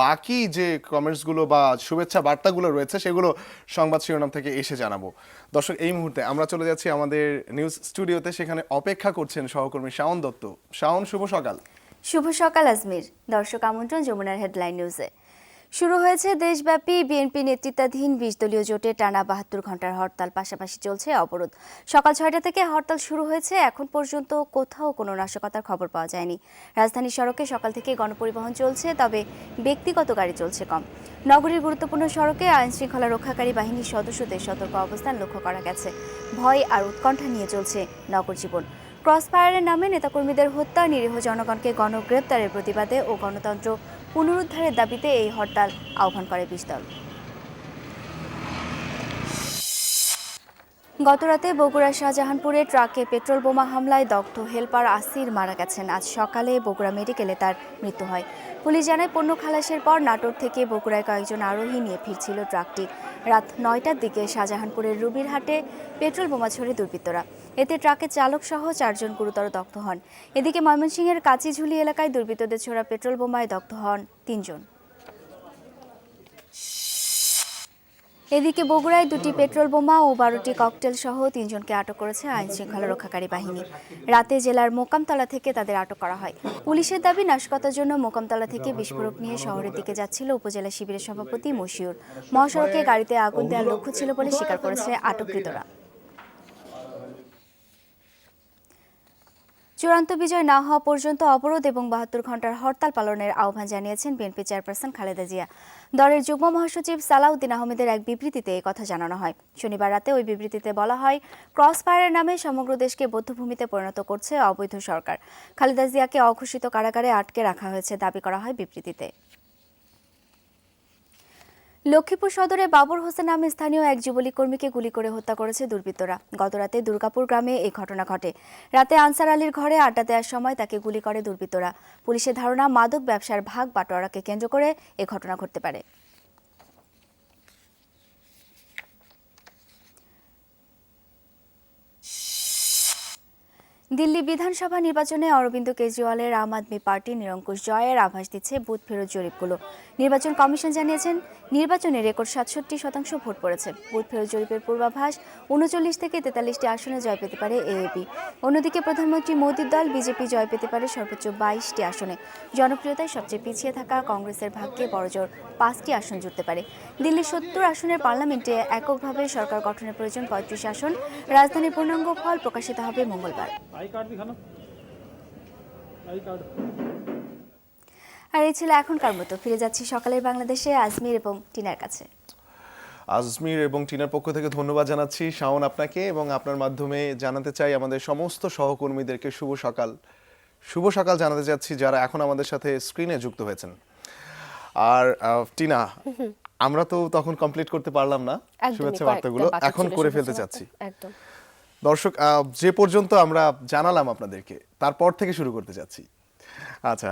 বাকি যে কমেন্টসগুলো বা শুভেচ্ছা বার্তাগুলো রয়েছে সেগুলো সংবাদ শিরোনাম থেকে এসে জানাবো। দর্শক, এই মুহূর্তে আমরা চলে যাচ্ছি আমাদের নিউজ স্টুডিওতে, সেখানে অপেক্ষা করছেন সহকর্মী শাওন দত্ত। শাওন, শুভ সকাল। শুভ সকাল আজমির। দর্শক আমন্ত্রণ যমুনার হেডলাইন নিউজে। শুরু হয়েছে দেশব্যাপী বিএনপি নেতৃত্বাধীন 20 দলীয় জোটের টানা 72 ঘন্টার হরতাল, পাশাপাশি চলছে অবরোধ। সকাল 6টা থেকে হরতাল শুরু হয়েছে, এখন পর্যন্ত কোথাও কোনো নাশকতার খবর পাওয়া যায়নি। রাজধানীর সড়কে সকাল থেকে গণপরিবহন চলছে, তবে ব্যক্তিগত গাড়ি চলছে কম। নগরীর গুরুত্বপূর্ণ সড়কে আইনশৃঙ্খলা রক্ষাকারী বাহিনীর সদস্যদের সতর্ক অবস্থান লক্ষ্য করা গেছে। ভয় আর উৎকণ্ঠা নিয়ে চলছে নগর জীবন। ক্রসফায়ারের নামে নেতাকর্মীদের হত্যা, নিরীহ জনগণকে গণগ্রেপ্তারের প্রতিবাদে ও গণতন্ত্র পুনরুদ্ধারের দাবিতে এই হরতাল আহ্বান করে 20 দল। গতরাতে বগুড়া শাহজাহানপুরে ট্রাকে পেট্রোল বোমা হামলায় দগ্ধ হেলপার আসির মারা গেছেন। আজ সকালে বগুড়া মেডিকেলে তার মৃত্যু হয়। পুলিশ জানায় পণ্য খালাসের পর নাটোর থেকে বগুড়ায় কয়েকজন আরোহী নিয়ে ফিরছিল ট্রাকটি। রাত ৯টার দিকে শাহজাহানপুরের রুবিরহাটে পেট্রোল বোমা ছোড়ে দুর্বৃত্তরা। এতে ট্রাকের চালক সহ ৪ জন গুরুতর দগ্ধ হন। এদিকে ময়মনসিংহের কাচিঝুলি এলাকায় দুর্বৃত্তদের ছোড়া পেট্রোল বোমায় দগ্ধ হন ৩ জন। এদিকে বগুড়ায় ২টি পেট্রোল বোমা ও ১২টি ককটেল সহ ৩ জনকে আটক করেছে আইন শৃঙ্খলা রক্ষাকারী বাহিনী। রাতে জেলার মোকামতলা থেকে তাদের আটক করা হয়। পুলিশের দাবি, নাশকতার জন্য মোকামতলা থেকে বিস্ফোরক নিয়ে শহরের দিকে যাচ্ছিল উপজেলা শিবিরের সভাপতি মশিউর। মহাসড়কে গাড়িতে আগুন দেওয়ার লক্ষ্য ছিল বলে স্বীকার করেছে আটককৃতরা। চূড়ান্ত বিজয় না হওয়া পর্যন্ত অবরোধ এবং ৭২ ঘন্টার হরতাল পালনের আহ্বান জানিয়েছেন বিএনপি চেয়ারপারসন খালেদা জিয়া। দলের যুগ্ম মহাসচিব সালাউদ্দিন আহমেদের এক বিবৃতিতে এই কথা জানানো হয়। শনিবার রাতে ওই বিবৃতিতে বলা হয়, ক্রস ফায়ারের নামে সমগ্র দেশকে বধ্যভূমিতে পরিণত করছে অবৈধ সরকার। খালেদা জিয়াকে অঘোষিত কারাগারে আটকে রাখা হয়েছে দাবি করা হয় বিবৃতিতে। লক্ষ্মীপুর সদরে বাবর হোসেন নামে স্থানীয় এক যুবলীগ কর্মীকে গুলি করে হত্যা করেছে দুর্বৃত্তরা। গতরাতে দুর্গাপুর গ্রামে এই ঘটনা ঘটে। রাতে আনসার আলীর ঘরে আড্ডা দেওয়ার সময় তাকে গুলি করে দুর্বৃত্তরা। পুলিশের ধারণা, মাদক ব্যবসার ভাগ বাটোয়ারাকে কেন্দ্র করে এ ঘটনা ঘটতে পারে। দিল্লি বিধানসভা নির্বাচনে অরবিন্দ কেজরিওয়ালের আম আদমি পার্টি নিরঙ্কুশ জয়ের আভাস দিচ্ছে বুথ ফেরত জরিপগুলো। নির্বাচন কমিশন জানিয়েছেন, নির্বাচনে রেকর্ড ৬৭% ভোট পড়েছে। বুথ ফেরত জরিপের পূর্বাভাস ৩৯ থেকে ৪৩টি আসনে জয় পেতে পারে এএপি। অন্যদিকে প্রধানমন্ত্রী মোদীর দল বিজেপি জয় পেতে পারে সর্বোচ্চ ২২টি আসনে। জনপ্রিয়তায় সবচেয়ে পিছিয়ে থাকা কংগ্রেসের ভাগ্যে বড়জোর 5টি আসন জুটতে পারে। দিল্লির ৭০ আসনের পার্লামেন্টে এককভাবে সরকার গঠনের প্রয়োজন ৩৫ আসন। রাজধানীর পূর্ণাঙ্গ ফল প্রকাশিত হবে মঙ্গলবার। আর এই ছিল এখনকার মতো। ফিরে যাচ্ছি সকালের বাংলাদেশে আজমির এবং টিনার কাছে। আজমির এবং টিনার পক্ষ থেকে ধন্যবাদ জানাচ্ছি শাওন আপনাকে, এবং আপনার মাধ্যমে জানাতে চাই আমাদের সমস্ত সহকর্মীদেরকে শুভ সকাল। শুভ সকাল জানাতে চাচ্ছি যারা এখন আমাদের সাথে স্ক্রিনে যুক্ত হয়েছেন। আর টিনা, আমরা তো তখন কমপ্লিট করতে পারলাম না শুভেচ্ছা বার্তাগুলো, এখন করে ফেলতে চাচ্ছি। একদম দর্শক, যে পর্যন্ত আমরা জানালাম আপনাদেরকে, তারপর থেকে শুরু করতে যাচ্ছি। আচ্ছা,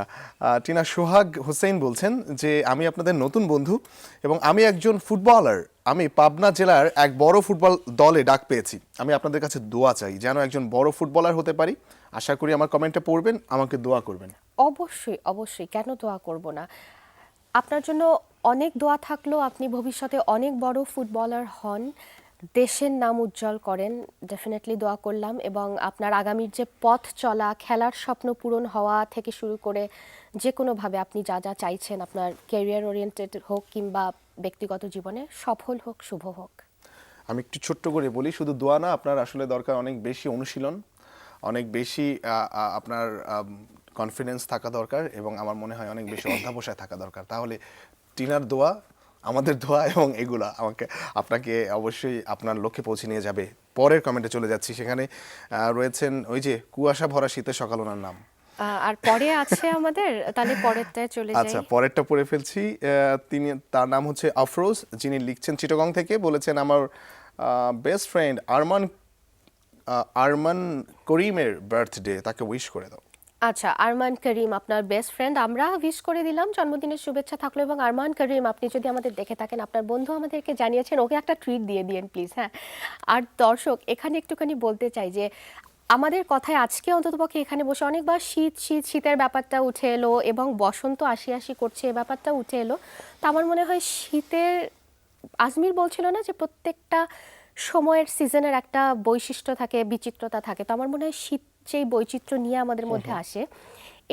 টিনা, সোহাগ হোসেন বলছেন যে আমি আপনাদের নতুন বন্ধু এবং আমি একজন ফুটবলার। আমি পাবনা জেলার এক বড় ফুটবল দলে ডাক পেয়েছি। আমি আপনাদের কাছে দোয়া চাই যেন একজন বড় ফুটবলার হতে পারি। আশা করি আমার কমেন্টে পড়বেন, আমাকে দোয়া করবেন। অবশ্যই অবশ্যই, কেন দোয়া করব না। আপনার জন্য অনেক দোয়া থাকলো, আপনি ভবিষ্যতে অনেক বড় ফুটবলার হন, দেশের নাম উজ্জ্বল করেন। ডেফিনেটলি দোয়া করলাম। এবং আপনার আগামীর যে পথ চলা, খেলার স্বপ্ন পূরণ হওয়া থেকে শুরু করে যে কোনোভাবে আপনি যা যা চাইছেন, আপনার ক্যারিয়ার ওরিয়েন্টেড হোক কিংবা ব্যক্তিগত জীবনে, সফল হোক, শুভ হোক। আমি একটু ছোট্ট করে বলি, শুধু দোয়া না, আপনার আসলে দরকার অনেক বেশি অনুশীলন, অনেক বেশি আপনার কনফিডেন্স থাকা দরকার, এবং আমার মনে হয় অনেক বেশি অধ্যাবসায় থাকা দরকার। তাহলে টিনার দোয়া, আমাদের দোয়া এবং এগুলা আপনাকে অবশ্যই আপনার লক্ষ্যে পৌঁছে নিয়ে যাবে। পরের কমেন্টে চলে যাচ্ছি, সেখানে রয়েছেন ওই যে কুয়াশা ভরা শীতের সকাল, ওনার নাম। আর পরে আছে আমাদের, তাহলে পরেরটায় চলে যাই। আচ্ছা, পরেরটা পড়ে ফেলছি। তার নাম হচ্ছে আফরোজ, যিনি লিখছেন চিটাগং থেকে। বলেছেন, আমার বেস্ট ফ্রেন্ড আরমান করিমের বার্থডে, তাকে উইশ করে দাও। আচ্ছা, আরমান করিম আপনার বেস্ট ফ্রেন্ড, আমরা উইশ করে দিলাম, জন্মদিনের শুভেচ্ছা থাকলো। এবং আরমান করিম, আপনি যদি আমাদের দেখে থাকেন, আপনার বন্ধু আমাদেরকে জানিয়েছেন, ওকে একটা ট্রিট দিয়ে দিন প্লিজ। হ্যাঁ, আর দর্শক, এখানে একটুখানি বলতে চাই যে আমাদের কথায় আজকে অন্ততপক্ষে এখানে বসে অনেকবার শীতের ব্যাপারটা উঠে এলো এবং বসন্ত আসি করছে, এ ব্যাপারটা উঠে এলো। তো আমার মনে হয় শীতের, আজমির বলছিল না যে প্রত্যেকটা সময়ের সিজনের একটা বৈশিষ্ট্য থাকে, বিচিত্রতা থাকে। তো আমার মনে হয় শীত সেই বৈচিত্র্য নিয়ে আমাদের মধ্যে আসে,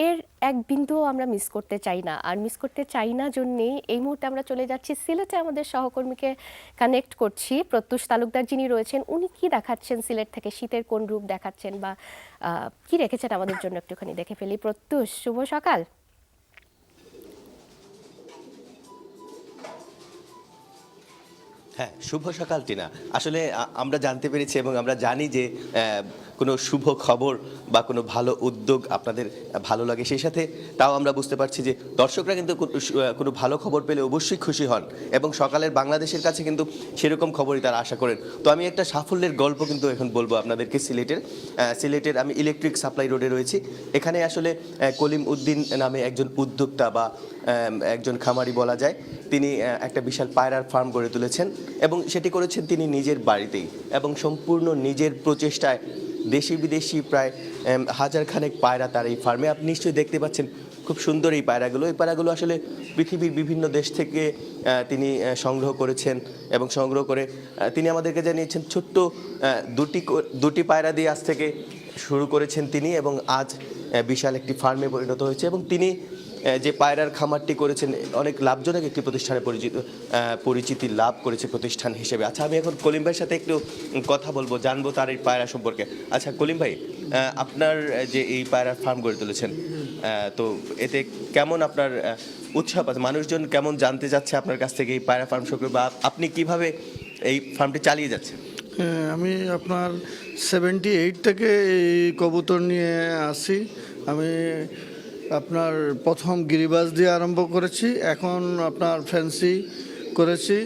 এর এক বিন্দুও আমরা মিস করতে চাই না। আর মিস করতে চাই না জন্যেই এই মুহূর্তে আমরা চলে যাচ্ছি সিলেটে, আমাদের সহকর্মীকে কানেক্ট করছি, প্রত্যুষ তালুকদার যিনি রয়েছেন। উনি কি দেখাচ্ছেন সিলেট থেকে, শীতের কোন রূপ দেখাচ্ছেন বা কি রেখেছেন আমাদের জন্য, একটুখানি দেখে ফেলি। প্রত্যুষ, শুভ সকাল। হ্যাঁ, শুভ সকাল টিনা। আসলে আমরা জানতে পেরেছি এবং আমরা জানি যে কোনো শুভ খবর বা কোনো ভালো উদ্যোগ আপনাদের ভালো লাগে, সেই সাথে তাও আমরা বুঝতে পারছি যে দর্শকরা কিন্তু কোনো ভালো খবর পেলে অবশ্যই খুশি হন এবং সকালের বাংলাদেশের কাছে কিন্তু সেরকম খবরই তারা আশা করেন। তো আমি একটা সাফল্যের গল্প কিন্তু এখন বলবো আপনাদেরকে। সিলেটের আমি ইলেকট্রিক সাপ্লাই রোডে রয়েছি। এখানে আসলে কলিম উদ্দিন নামে একজন উদ্যোক্তা বা একজন খামারি বলা যায়, তিনি একটা বিশাল পায়রার ফার্ম গড়ে তুলেছেন এবং সেটি করেছেন তিনি নিজের বাড়িতেই এবং সম্পূর্ণ নিজের প্রচেষ্টায়। দেশি বিদেশি প্রায় হাজারখানেক পায়রা তার এই ফার্মে। আপনি নিশ্চয়ই দেখতে পাচ্ছেন খুব সুন্দর এই পায়রাগুলো আসলে পৃথিবীর বিভিন্ন দেশ থেকে তিনি সংগ্রহ করেছেন এবং সংগ্রহ করে তিনি আমাদেরকে জানিয়েছেন ছোট্ট দুটি পায়রা দিয়ে আজ থেকে শুরু করেছেন তিনি এবং আজ বিশাল একটি ফার্মে পরিণত হয়েছে এবং তিনি যে পায়রার খামারটি করেছেন অনেক লাভজনক একটি প্রতিষ্ঠানে পরিচিতি লাভ করেছে প্রতিষ্ঠান হিসেবে। আচ্ছা, আমি এখন কলিম ভাইয়ের সাথে একটু কথা বলবো, জানবো তার এই পায়রা সম্পর্কে। আচ্ছা কলিম ভাই, আপনার যে এই পায়রার ফার্ম গড়ে তুলেছেন, তো এতে কেমন আপনার উৎসাহ আছে, মানুষজন কেমন জানতে যাচ্ছে আপনার কাছ থেকে এই পায়রা ফার্ম সম্পর্কে, বা আপনি কিভাবে এই ফার্মটি চালিয়ে যাচ্ছেন? হ্যাঁ, আমি আপনার 78 থেকে এই কবুতর নিয়ে আসি। আমি আপনার প্রথম গিরিবাজ দিয়ে আরম্ভ করেছি, এখন আপনার ফ্যান্সি করেছি।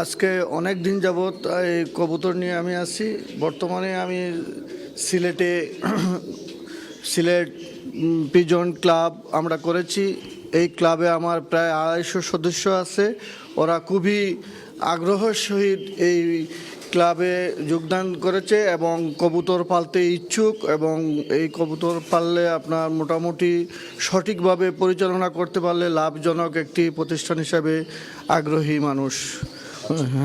আজকে অনেক দিন যাবৎ এই কবুতর নিয়ে আমি আসি। বর্তমানে আমি সিলেট পিজন ক্লাব আমরা করেছি। এই ক্লাবে আমার প্রায় 250 সদস্য আছে। ওরা খুবই আগ্রহের সহিত এই ক্লাবে যোগদান করেছে এবং কবুতর পালতে ইচ্ছুক, এবং এই কবুতর পাললে আপনার মোটামুটি সঠিকভাবে পরিচালনা করতে পারলে লাভজনক একটি প্রতিষ্ঠান হিসাবে আগ্রহী মানুষ।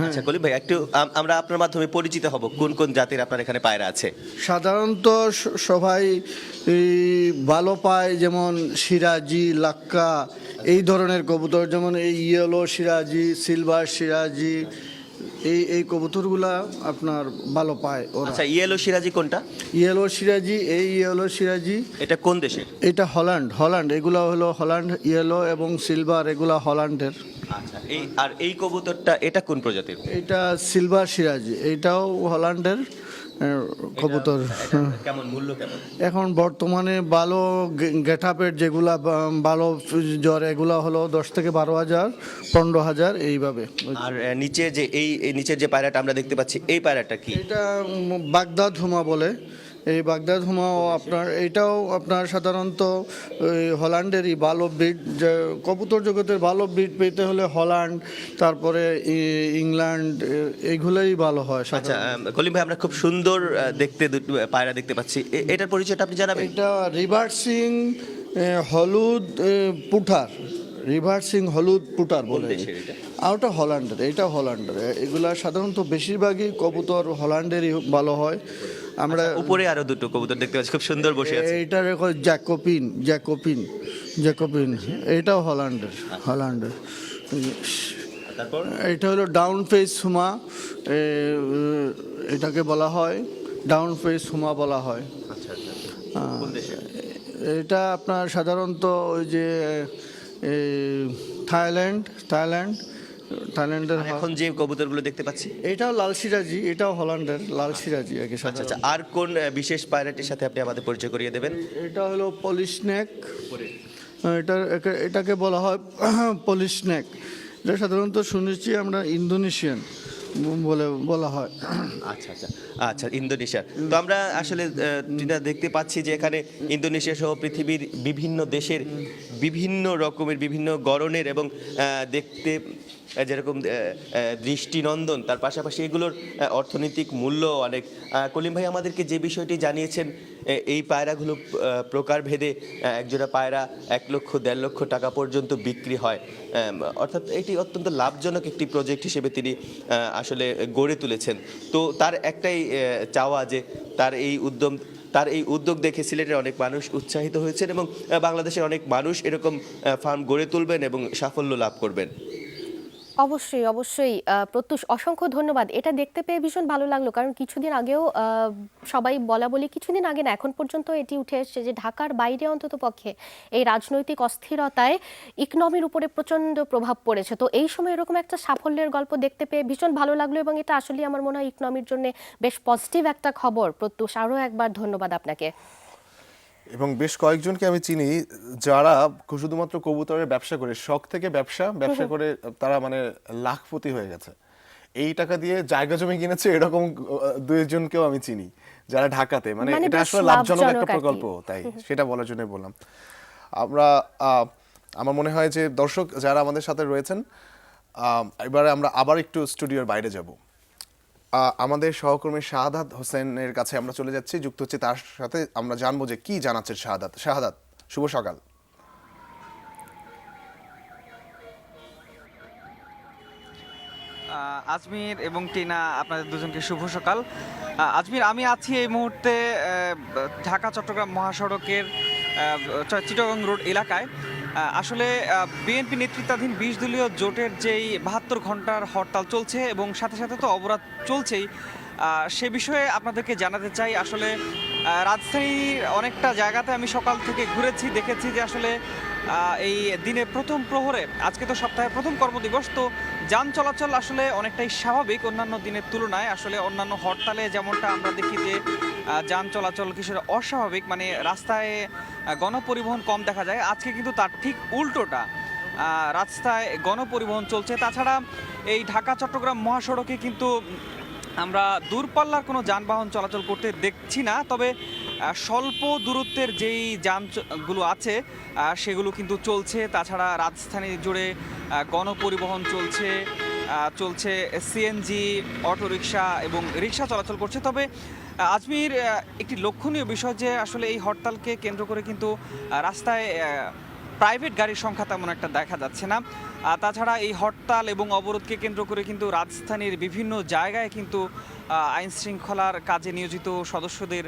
আচ্ছা কলিম ভাই, একটু আমরা আপনার মাধ্যমে পরিচিত হব, কোন কোন জাতির আপনার এখানে পায়রা আছে? সাধারণত সবাই ভালো পায়, যেমন সিরাজি, লাক্কা, এই ধরনের কবুতর, যেমন এই ইয়েলো সিরাজি, সিলভার সিরাজি, এই কবুতরগুলা আপনার ভালো পায় ওরা। আচ্ছা, ইয়েলো সিরাজি কোনটা? ইয়েলো সিরাজি এটা কোন দেশের? এটা হল্যান্ড। এগুলো হলো হল্যান্ড ইয়েলো এবং সিলভার, এগুলা হল্যান্ডের। আচ্ছা, এই কবুতরটা এটা কোন প্রজাতির? এটা সিলভার সিরাজি, এইটাও হল্যান্ডের কবুতর। কেমন মূল্য কেমন? এখন বর্তমানে ভালো গেটআপের যেগুলা ভালো জ্বর, এগুলা হলো 10 থেকে 12,000, 15,000 এইভাবে। আর নিচের যে পায়রাটা আমরা দেখতে পাচ্ছি, এই পায়রাটা কি? এটা বাগদাদ হুমা বলে। এই বাগদাদ হুমাও আপনার, এটাও আপনার সাধারণত হল্যান্ডেরই ভালো ব্রিড। যে কবুতর জগতের ভালো ব্রিড পেতে হলে হল্যান্ড, তারপরে ইংল্যান্ড, এইগুলোই ভালো হয়। আচ্ছা কলিম ভাই, আমরা খুব সুন্দর দেখতে দুটো পায়রা দেখতে পাচ্ছি, এটার পরিচয়টা আপনি জানাবেন? এটা রিভার্সিং হলুদ পুটার বলে। আর ওটা হল্যান্ডের, এটা হল্যান্ডের। এগুলা সাধারণত বেশিরভাগই কবুতর হল্যান্ডেরই ভালো হয়। আমরা উপরে আরো দুটো কবুতর দেখতে পাচ্ছি, খুব সুন্দর বসে আছে। এইটা রেখো জ্যাকোপিন, এটাও হল্যান্ডের। তারপর এটা হলো ডাউন ফেস হুমা, এটাকে বলা হয় ডাউন ফেস হুমা বলা হয়। আচ্ছা, কোন দেশে? এটা আপনার সাধারণত ওই যে থাইল্যান্ডের। এখন যে কবুতরগুলো দেখতে পাচ্ছি, এটাও লাল সিরাজি, এটাও হল্যান্ডের লাল সিরাজি। আচ্ছা, আর কোন বিশেষ পায়রাটির সাথে আপনি আমাদের পরিচয় করিয়ে দেবেন? এটা হলো পলিস্নেক, এটাকে বলা হয় পলিস্নেক। এটা সাধারণত শুনেছি আমরা ইন্দোনেশিয়ান বলে বলা হয়। আচ্ছা, ইন্দোনেশিয়া। তো আমরা আসলে যেটা দেখতে পাচ্ছি যে এখানে ইন্দোনেশিয়া সহ পৃথিবীর বিভিন্ন দেশের বিভিন্ন রকমের বিভিন্ন গড়নের এবং দেখতে যেরকম দৃষ্টিনন্দন, তার পাশাপাশি এগুলোর অর্থনৈতিক মূল্য অনেক। কলিম ভাই আমাদেরকে যে বিষয়টি জানিয়েছেন, এই পায়রাগুলো প্রকারভেদে একজোড়া পায়রা 1 লক্ষ 1.5 লক্ষ টাকা পর্যন্ত বিক্রি হয়। অর্থাৎ এটি অত্যন্ত লাভজনক একটি প্রজেক্ট হিসেবে তিনি আসলে গড়ে তুলেছেন। তো তার একটাই চাওয়া যে তার এই উদ্যোগ দেখে সিলেটের অনেক মানুষ উৎসাহিত হয়েছেন এবং বাংলাদেশের অনেক মানুষ এরকম ফার্ম গড়ে তুলবেন এবং সাফল্য লাভ করবেন। অবশ্যই অবশ্যই প্রত্যুষ অসংখ্য ধন্যবাদ। এটা দেখতে পেয়ে ভীষণ ভালো লাগলো, কারণ কিছুদিন আগেও সবাই বলা বলি, কিছুদিন আগে না এখন পর্যন্ত এটি উঠে এসছে যে ঢাকার বাইরে অন্তত পক্ষে এই রাজনৈতিক অস্থিরতায় ইকনমির উপরে প্রচন্ড প্রভাব পড়েছে। তো এই সময় এরকম একটা সাফল্যের গল্প দেখতে পেয়ে ভীষণ ভালো লাগলো, এবং এটা আসলে আমার মনে হয় ইকনমির জন্য বেশ পজিটিভ একটা খবর। প্রত্যুষ আরও একবার ধন্যবাদ আপনাকে। এবং বেশ কয়েকজনকে আমি চিনি যারা শুধুমাত্র কবুতরের ব্যবসা করে, শখ থেকে ব্যবসা করে তারা মানে লাখপতি হয়ে গেছে। এই টাকা দিয়ে জায়গা জমি কিনেছে, এরকম দুইজনকেও আমি চিনি যারা ঢাকাতে, মানে মানে এটা বেশ আসলে লাভজনক লাভজনক একটা আর কি। প্রকল্প, তাই সেটা বলার জন্য বললাম। আমরা আমার মনে হয় যে দর্শক যারা আমাদের সাথে রয়েছেন, এবারে আমরা আবার একটু স্টুডিওর বাইরে যাব। আমাদের সহকর্মী শাহাদাত হোসেনের কাছে আমরা চলে যাচ্ছি, যুক্ত হচ্ছে তার সাথে। আমরা জানবো যে কি জানাচ্ছেন শাহাদাত। শাহাদাত, শুভ সকাল। আজমির এবং টিনা, আপনাদের দুজনকে শুভ সকাল। আজমির, আমি আছি এই মুহূর্তে ঢাকা চট্টগ্রাম মহাসড়কের চিটাগং রোড এলাকায়। আসলে বিএনপি নেতৃত্বাধীন 20 দলীয় জোটের যেই 72 ঘন্টার হরতাল চলছে এবং সাথে সাথে তো অবরোধ চলছেই, সে বিষয়ে আপনাদেরকে জানাতে চাই। আসলে রাজধানীর অনেকটা জায়গাতে আমি সকাল থেকে ঘুরেছি, দেখেছি যে আসলে এই দিনের প্রথম প্রহরে, আজকে তো সপ্তাহের প্রথম কর্মদিবস, তো যান চলাচল আসলে অনেকটাই স্বাভাবিক অন্যান্য দিনের তুলনায়। আসলে অন্যান্য হরতালে যেমনটা আমরা দেখি যে যান চলাচল কিছুটা অস্বাভাবিক, মানে রাস্তায় গণপরিবহন কম দেখা যায়, আজকে কিন্তু তার ঠিক উল্টোটা, রাস্তায় গণপরিবহন চলছে। তাছাড়া এই ঢাকা চট্টগ্রাম মহাসড়কে কিন্তু আমরা দূরপাল্লার কোনো যানবাহন চলাচল করতে দেখছি না, তবে স্বল্প দূরত্বের যেই যানগুলো আছে সেগুলো কিন্তু চলছে। তাছাড়া রাজধানী জুড়ে গণপরিবহন চলছে সিএনজি, অটোরিকশা এবং রিক্সা চলাচল করছে। তবে আজমির, একটি লক্ষণীয় বিষয় যে আসলে এই হরতালকে কেন্দ্র করে কিন্তু রাস্তায় প্রাইভেট গাড়ির সংখ্যা তেমন একটা দেখা যাচ্ছে না। তাছাড়া এই হরতাল এবং অবরোধকে কেন্দ্র করে কিন্তু রাজধানীর বিভিন্ন জায়গায় কিন্তু আইন শৃঙ্খলার কাজে নিয়োজিত সদস্যদের,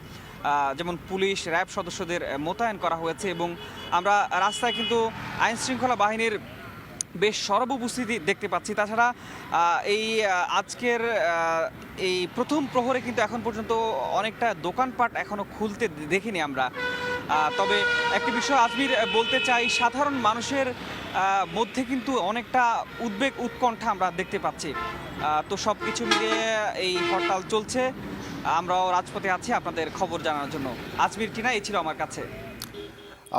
যেমন পুলিশ, র্যাব সদস্যদের মোতায়েন করা হয়েছে, এবং আমরা রাস্তায় কিন্তু আইন শৃঙ্খলা বাহিনীর বেশ সরব উপস্থিতি দেখতে পাচ্ছি। তাছাড়া এই আজকের এই প্রথম প্রহরে কিন্তু এখন পর্যন্ত অনেকটা দোকানপাট এখনো খুলতে দেখিনি আমরা। তবে একটি বিষয় আজমির বলতে চাই, সাধারণ মানুষের মধ্যে কিন্তু অনেকটা উদ্বেগ উৎকণ্ঠা আমরা দেখতে পাচ্ছি। তো সব কিছু মিলিয়ে এই হরতাল চলছে, আমরাও রাজপথে আছি আপনাদের খবর জানার জন্য। আজমির, টিনা, এই ছিল আমার কাছে।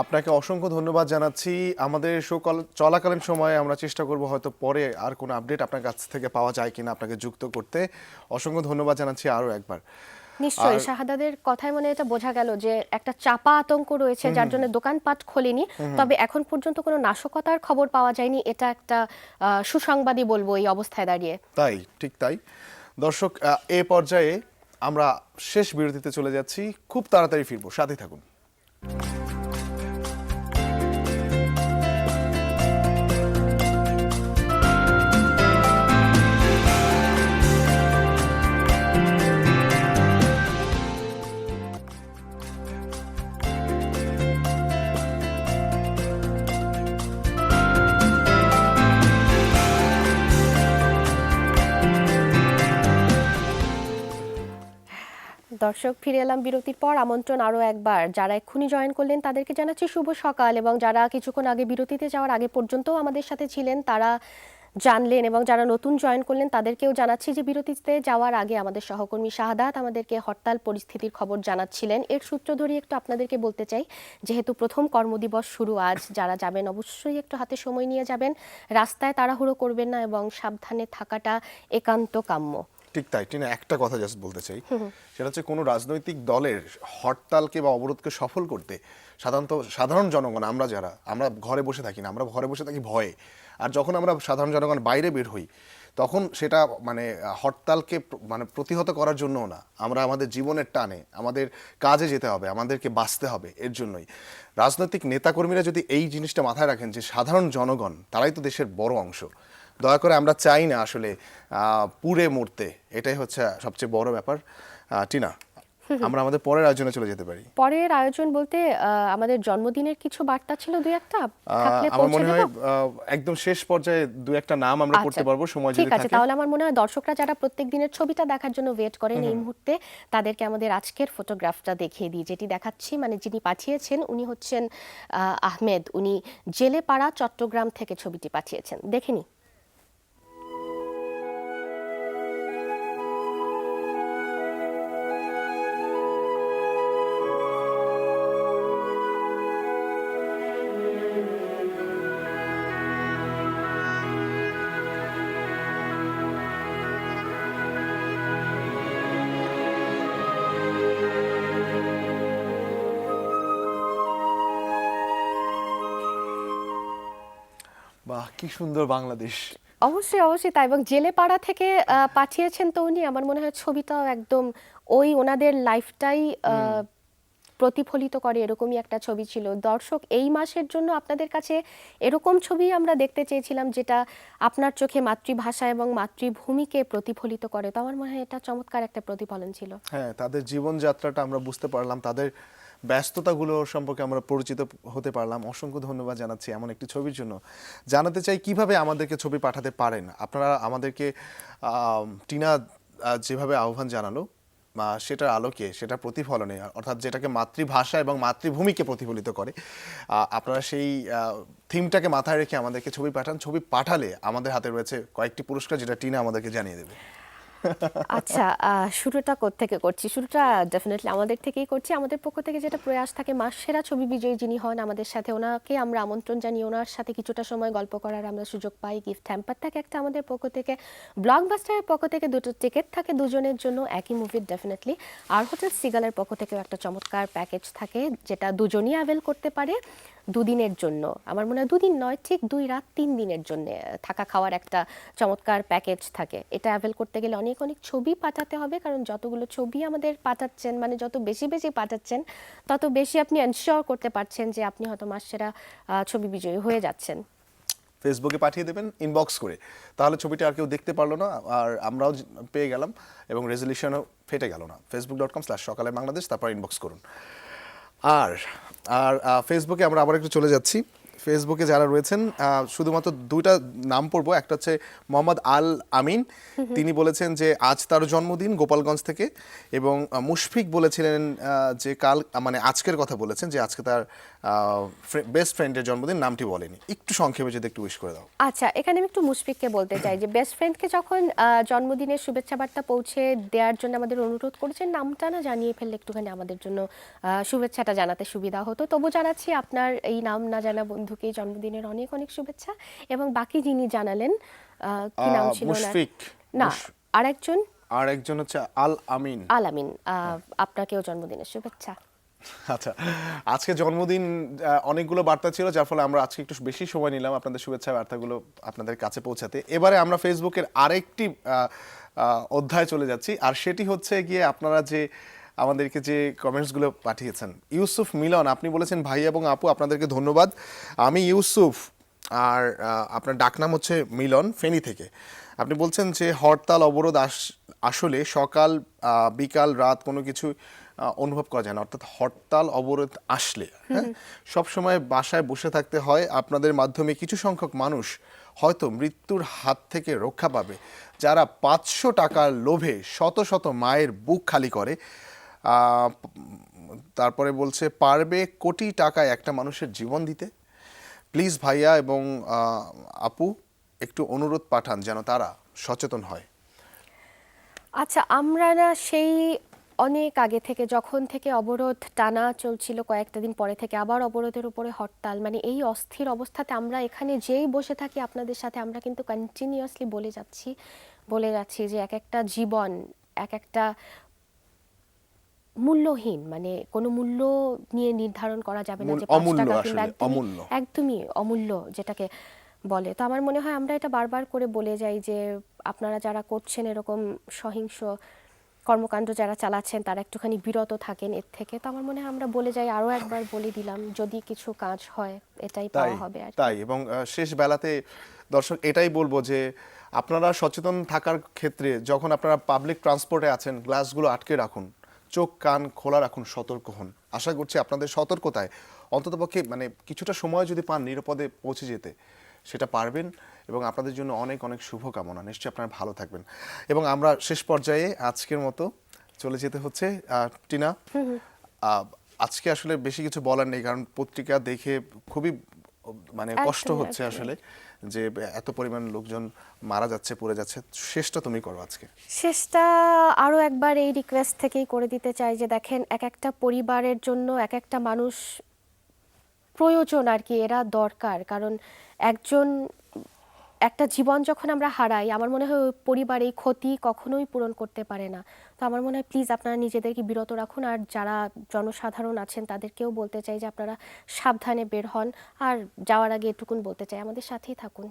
আপনাকে অসংখ্য ধন্যবাদ জানাচ্ছি। আমাদের শো চলাকালীন সময়ে আমরা চেষ্টা করব হয়তো পরে আর কোনো আপডেট আপনার কাছ থেকে পাওয়া যায় কিনা আপনাকে যুক্ত করতে। অসংখ্য ধন্যবাদ জানাচ্ছি আরও একবার। নিশ্চয়ই শাহাদাদের কথায় মনে এটা বোঝা গেল যে একটা চাপা আতঙ্ক রয়েছে, যার জন্য দোকানপাট খোলেনি। তবে এখন পর্যন্ত কোনো নাশকতার খবর পাওয়া যায়নি, এটা একটা সুসংবাদই বলবো এই অবস্থায় দাঁড়িয়ে। তাই, ঠিক তাই। দর্শক, এ পর্যায়ে আমরা শেষ বিরতিতে চলে যাচ্ছি, খুব তাড়াতাড়ি ফিরবো, সাথে থাকুন। দর্শক, ফিরে এলাম বিরতির পর। আমন্ত্রণ আরও একবার, যারা এক্ষুনি জয়েন করলেন তাদেরকে জানাচ্ছি শুভ সকাল, এবং যারা কিছুক্ষণ আগে বিরতিতে যাওয়ার আগে পর্যন্ত আমাদের সাথে ছিলেন তারা জানলেন, এবং যারা নতুন জয়েন করলেন তাদেরকেও জানাচ্ছি যে বিরতিতে যাওয়ার আগে আমাদের সহকর্মী শাহাদাত আমাদেরকে হরতাল পরিস্থিতির খবর জানাচ্ছিলেন। এর সূত্র ধরে একটু আপনাদেরকে বলতে চাই, যেহেতু প্রথম কর্মদিবস শুরু আজ, যারা যাবেন অবশ্যই একটু হাতে সময় নিয়ে যাবেন, রাস্তায় তাড়াহুড়ো করবেন না এবং সাবধানে থাকাটা একান্ত কাম্য। ঠিক তাই টিনা, একটা কথা জাস্ট বলতে চাই, সেটা হচ্ছে কোনো রাজনৈতিক দলের হরতালকে বা অবরোধকে সফল করতে সাধারণ জনগণ, আমরা ঘরে বসে থাকি না, আমরা ঘরে বসে থাকি ভয়ে। আর যখন আমরা সাধারণ জনগণ বাইরে বের হই, তখন সেটা মানে হরতালকে মানে প্রতিহত করার জন্যও না, আমরা আমাদের জীবনের টানে আমাদের কাজে যেতে হবে, আমাদেরকে বাঁচতে হবে, এর জন্যই। রাজনৈতিক নেতাকর্মীরা যদি এই জিনিসটা মাথায় রাখেন যে সাধারণ জনগণ তারাই তো দেশের বড় অংশ, দয়া করে আমরা চাই না আসলে পুড়ে মরতে, এটাই হচ্ছে সবচেয়ে বড় ব্যাপার। টিনা, আমরা আমাদের পরের আয়োজনে চলে যেতে পারি। পরের আয়োজন বলতে আমাদের জন্মদিনের কিছু বার্তা ছিল দুই একটা, থাকলে আমার পৌঁছে মনে হয় দেব। একদম শেষ পর্যায়ে দু একটা নাম আমরা আচ্ছা, করতে পারবো সময় ঠিক যদি আছে। থাকে। তাহলে আমার মনে হয় দর্শকরা যারা প্রত্যেক দিনের ছবিটা দেখার জন্য ওয়েট করেন এই মুহূর্তে, তাদেরকে আমাদের আজকের ফটোগ্রাফটা দেখিয়ে দিই, যেটি দেখাচ্ছি। মানে যিনি পাঠিয়েছেন উনি হচ্ছেন আহমেদ, উনি জেলেপাড়া চট্টগ্রাম থেকে ছবিটি পাঠিয়েছেন, দেখে নিই। বাহ, কি সুন্দর বাংলাদেশ। অবশ্যই অবশ্যই তাই। এবং জেলেপাড়া থেকে পাঠিয়েছেন তো উনি, আমার মনে হয় ছবিটাও একদম ওই ওনাদের লাইফটাই প্রতিফলিত করে এরকমই একটা ছবি ছিল। দর্শক, এই মাসের জন্য আপনাদের কাছে এরকম ছবি আমরা দেখতে চেয়েছিলাম যেটা আপনার চোখে মাতৃভাষা এবং মাতৃভূমিকে প্রতিফলিত করে। তো আমার মনে হয় এটা চমৎকার একটা প্রতিফলন ছিল। হ্যাঁ, তাদের জীবনযাত্রাটা আমরা বুঝতে পারলাম, তাদের ব্যস্ততাগুলো সম্পর্কে আমরা পরিচিত হতে পারলাম। অসংখ্য ধন্যবাদ জানাচ্ছি এমন একটি ছবির জন্য। জানাতে চাই কিভাবে আমাদেরকে ছবি পাঠাতে পারেন আপনারা। আমাদেরকে টিনা যেভাবে আহ্বান জানালো সেটার আলোকে, সেটার প্রতিফলনে, অর্থাৎ যেটাকে মাতৃভাষা এবং মাতৃভূমিকে প্রতিফলিত করে, আপনারা সেই থিমটাকে মাথায় রেখে আমাদেরকে ছবি পাঠান। ছবি পাঠালে আমাদের হাতে রয়েছে কয়েকটি পুরস্কার, যেটা টিনা আমাদেরকে জানিয়ে দেবে। আচ্ছা, শুরুটা কোত্থেকে করছি? শুরুটা ডেফিনেটলি আমাদের থেকেই করছি। আমাদের পক্ষ থেকে যেটা প্রয়াস থাকে, মাস সেরা ছবি বিজয়ী যিনি হন আমাদের সাথে, ওনাকে আমরা আমন্ত্রণ জানিয়ে ওনার সাথে কিছুটা সময় গল্প করার আমরা সুযোগ পাই। গিফট হ্যাম্পার থাকে একটা আমাদের পক্ষ থেকে, ব্লকবাস্টারের পক্ষ থেকে দুটো টিকিট থাকে দুজনের জন্য একই মুভির ডেফিনেটলি, আর হোটেল সিগালের পক্ষ থেকেও একটা চমৎকার প্যাকেজ থাকে যেটা দুজনই অ্যাভেল করতে পারে দুদিনের জন্য। আমার মনে হয় দুদিন নয়, ঠিক 2 রাত 3 দিনের জন্য থাকা খাওয়ার একটা চমৎকার প্যাকেজ থাকে। এটা অ্যাভেল করতে গেলে অনেক অনেক ছবি পাঠাতে হবে, কারণ যতগুলো ছবি আমাদের পাঠাচ্ছেন, মানে যত বেশি বেশি পাঠাচ্ছেন তত বেশি আপনি এনশিওর করতে পারছেন যে আপনি হয়তো মাসসেরা ছবি বিজয়ী হয়ে যাচ্ছেন। ফেসবুকে পাঠিয়ে দেবেন ইনবক্স করে, তাহলে ছবিটা আর কেউ দেখতে পারলো না, আর আমরাও পেয়ে গেলাম এবং রেজলিউশনও ফেটে গেল না। facebook.com/সকালে-বাংলাদেশ, তারপর ইনবক্স করুন। আর আর ফেসবুকে আমরা আবার একটু চলে যাচ্ছি। ফেসবুকে যারা রয়েছেন শুধুমাত্র দুইটা নাম পড়বো। একটা হচ্ছে মোহাম্মদ আল আমিন, তিনি বলেছেন যে আজ তার জন্মদিন গোপালগঞ্জ থেকে, এবং মুশফিক বলেছিলেন যে কাল, মানে আজকের কথা বলেছেন যে আজকে তার বেস্ট ফ্রেন্ডের জন্মদিন, নামটি বলেনি। একটু সংক্ষেপে যদি একটু উইশ করে দাও। আচ্ছা, এখানে আমি একটু মুশফিককে বলতে চাই যে বেস্ট ফ্রেন্ডকে যখন জন্মদিনের শুভেচ্ছা বার্তা পৌঁছে দেওয়ার জন্য আমাদের অনুরোধ করেছেন, নামটা না জানিয়ে ফেললে একটুখানি আমাদের জন্য শুভেচ্ছাটা জানাতে সুবিধা হতো। তবু জানাচ্ছি আপনার এই নাম না জানা বন্ধুকে জন্মদিনের অনেক অনেক শুভেচ্ছা। এবং বাকি যিনি জানালেন, কি নাম ছিল ওনার? মুশফিক না, আরেকজন হচ্ছে আল আমিন। আল আমিন, আপনাকেও জন্মদিনের শুভেচ্ছা। আচ্ছা, আজকে জন্মদিন অনেকগুলো বার্তা ছিল, যার ফলে আমরা আজকে একটু বেশি সময় নিলাম আপনাদের শুভেচ্ছা বার্তাগুলো আপনাদের কাছে পৌঁছাতে। এবারে আমরা ফেসবুকের আরেকটি অধ্যায় চলে যাচ্ছি, আর সেটি হচ্ছে গিয়ে আপনারা যে আমাদেরকে যে কমেন্টসগুলো পাঠিয়েছেন। ইউসুফ মিলন, আপনি বলেছেন ভাই এবং আপু আপনাদেরকে ধন্যবাদ। আমি ইউসুফ, আর আপনার ডাকনাম হচ্ছে মিলন, ফেনী থেকে। আপনি বলছেন যে হরতাল অবরোধ আসলে সকাল বিকাল রাত কোনো কিছু অনুভব করা যায় না, অর্থাৎ হরতাল অবরোধ আসলে সবসময় বাসায় বসে থাকতে হয়। আপনাদের মাধ্যমে কিছু সংখ্যক মানুষ হয়তো মৃত্যুর হাত থেকে রক্ষা পাবে, যারা 500 টাকার লোভে শত শত মায়ের বুক খালি করে। তারপরে বলছে পারবে কোটি টাকায় একটা মানুষের জীবন দিতে। প্লিজ ভাইয়া এবং আপু একটু অনুরোধ পাঠান যেন তারা সচেতন হয়। আচ্ছা, আমরা না সেই অনেক আগে থেকে, যখন থেকে অবরোধ টানা চলছিল, কয়েকটা দিন পরে থেকে আবার অবরোধের উপরে হরতাল, মানে এই অস্থির অবস্থাতে আমরা এখানে যেই বসে থাকি আপনাদের সাথে, আমরা কিন্তু কন্টিনিউয়াসলি বলে যাচ্ছি যে এক একটা জীবন, এক একটা মূল্যহীন, মানে কোনো মূল্য নিয়ে নির্ধারণ করা যাবে না যে 5 টাকা কিংবা একদমই অমূল্য যেটাকে বলে। তো আমার মনে হয় আমরা এটা বারবার করে বলে যাই যে আপনারা যারা করছেন এরকম সহিংস কর্মকাণ্ড যারা চালাচ্ছেন তারা একটুখানি বিরত থাকেন এর থেকে। তো আমার মনে হয় আমরা বলে যাই, আরও একবার বলে দিলাম, যদি কিছু কাজ হয় এটাই পাওয়া হবে আর তাই। এবং শেষ বেলাতে দর্শক এটাই বলবো যে আপনারা সচেতন থাকার ক্ষেত্রে যখন আপনারা পাবলিক ট্রান্সপোর্টে আছেন, গ্লাসগুলো আটকে রাখুন, চোখ কান খোলা রাখুন, সতর্ক হন। আশা করছি আপনাদের সতর্কতায় অন্ততপক্ষে মানে কিছুটা সময় যদি পান নিরাপদে পৌঁছে যেতে, সেটা পারবেন। এবং আপনাদের জন্য অনেক অনেক শুভকামনা। নিশ্চয়ই আপনারা ভালো থাকবেন। এবং আমরা শেষ পর্যায়ে আজকের মতো চলে যেতে হচ্ছে। টিনা, আজকে আসলে বেশি কিছু বলার নেই, কারণ পত্রিকা দেখে খুবই মানে কষ্ট একদমই, হচ্ছে একদমই। আসলে, যে এত পরিমাণ লোকজন মারা যাচ্ছে, পড়ে যাচ্ছে। শেষটা তুমি করো আজকে। শেষটা আরও একবার এই রিকোয়েস্ট থেকেই করে দিতে চাই যে দেখেন, এক একটা পরিবারের জন্য এক একটা মানুষ প্রয়োজন আর কি, এরা দরকার। কারণ একটা জীবন যখন আমরা হারাই, আমার মনে হয় ওই পরিবার এই ক্ষতি কখনোই পূরণ করতে পারে না। তো আমার মনে হয় প্লিজ আপনারা নিজেদেরকে বিরত রাখুন, আর যারা জনসাধারণ আছেন তাদেরকেও বলতে চাই যে আপনারা সাবধানে বের হন। আর যাওয়ার আগে এটুকুন বলতে চাই, আমাদের সাথেই থাকুন।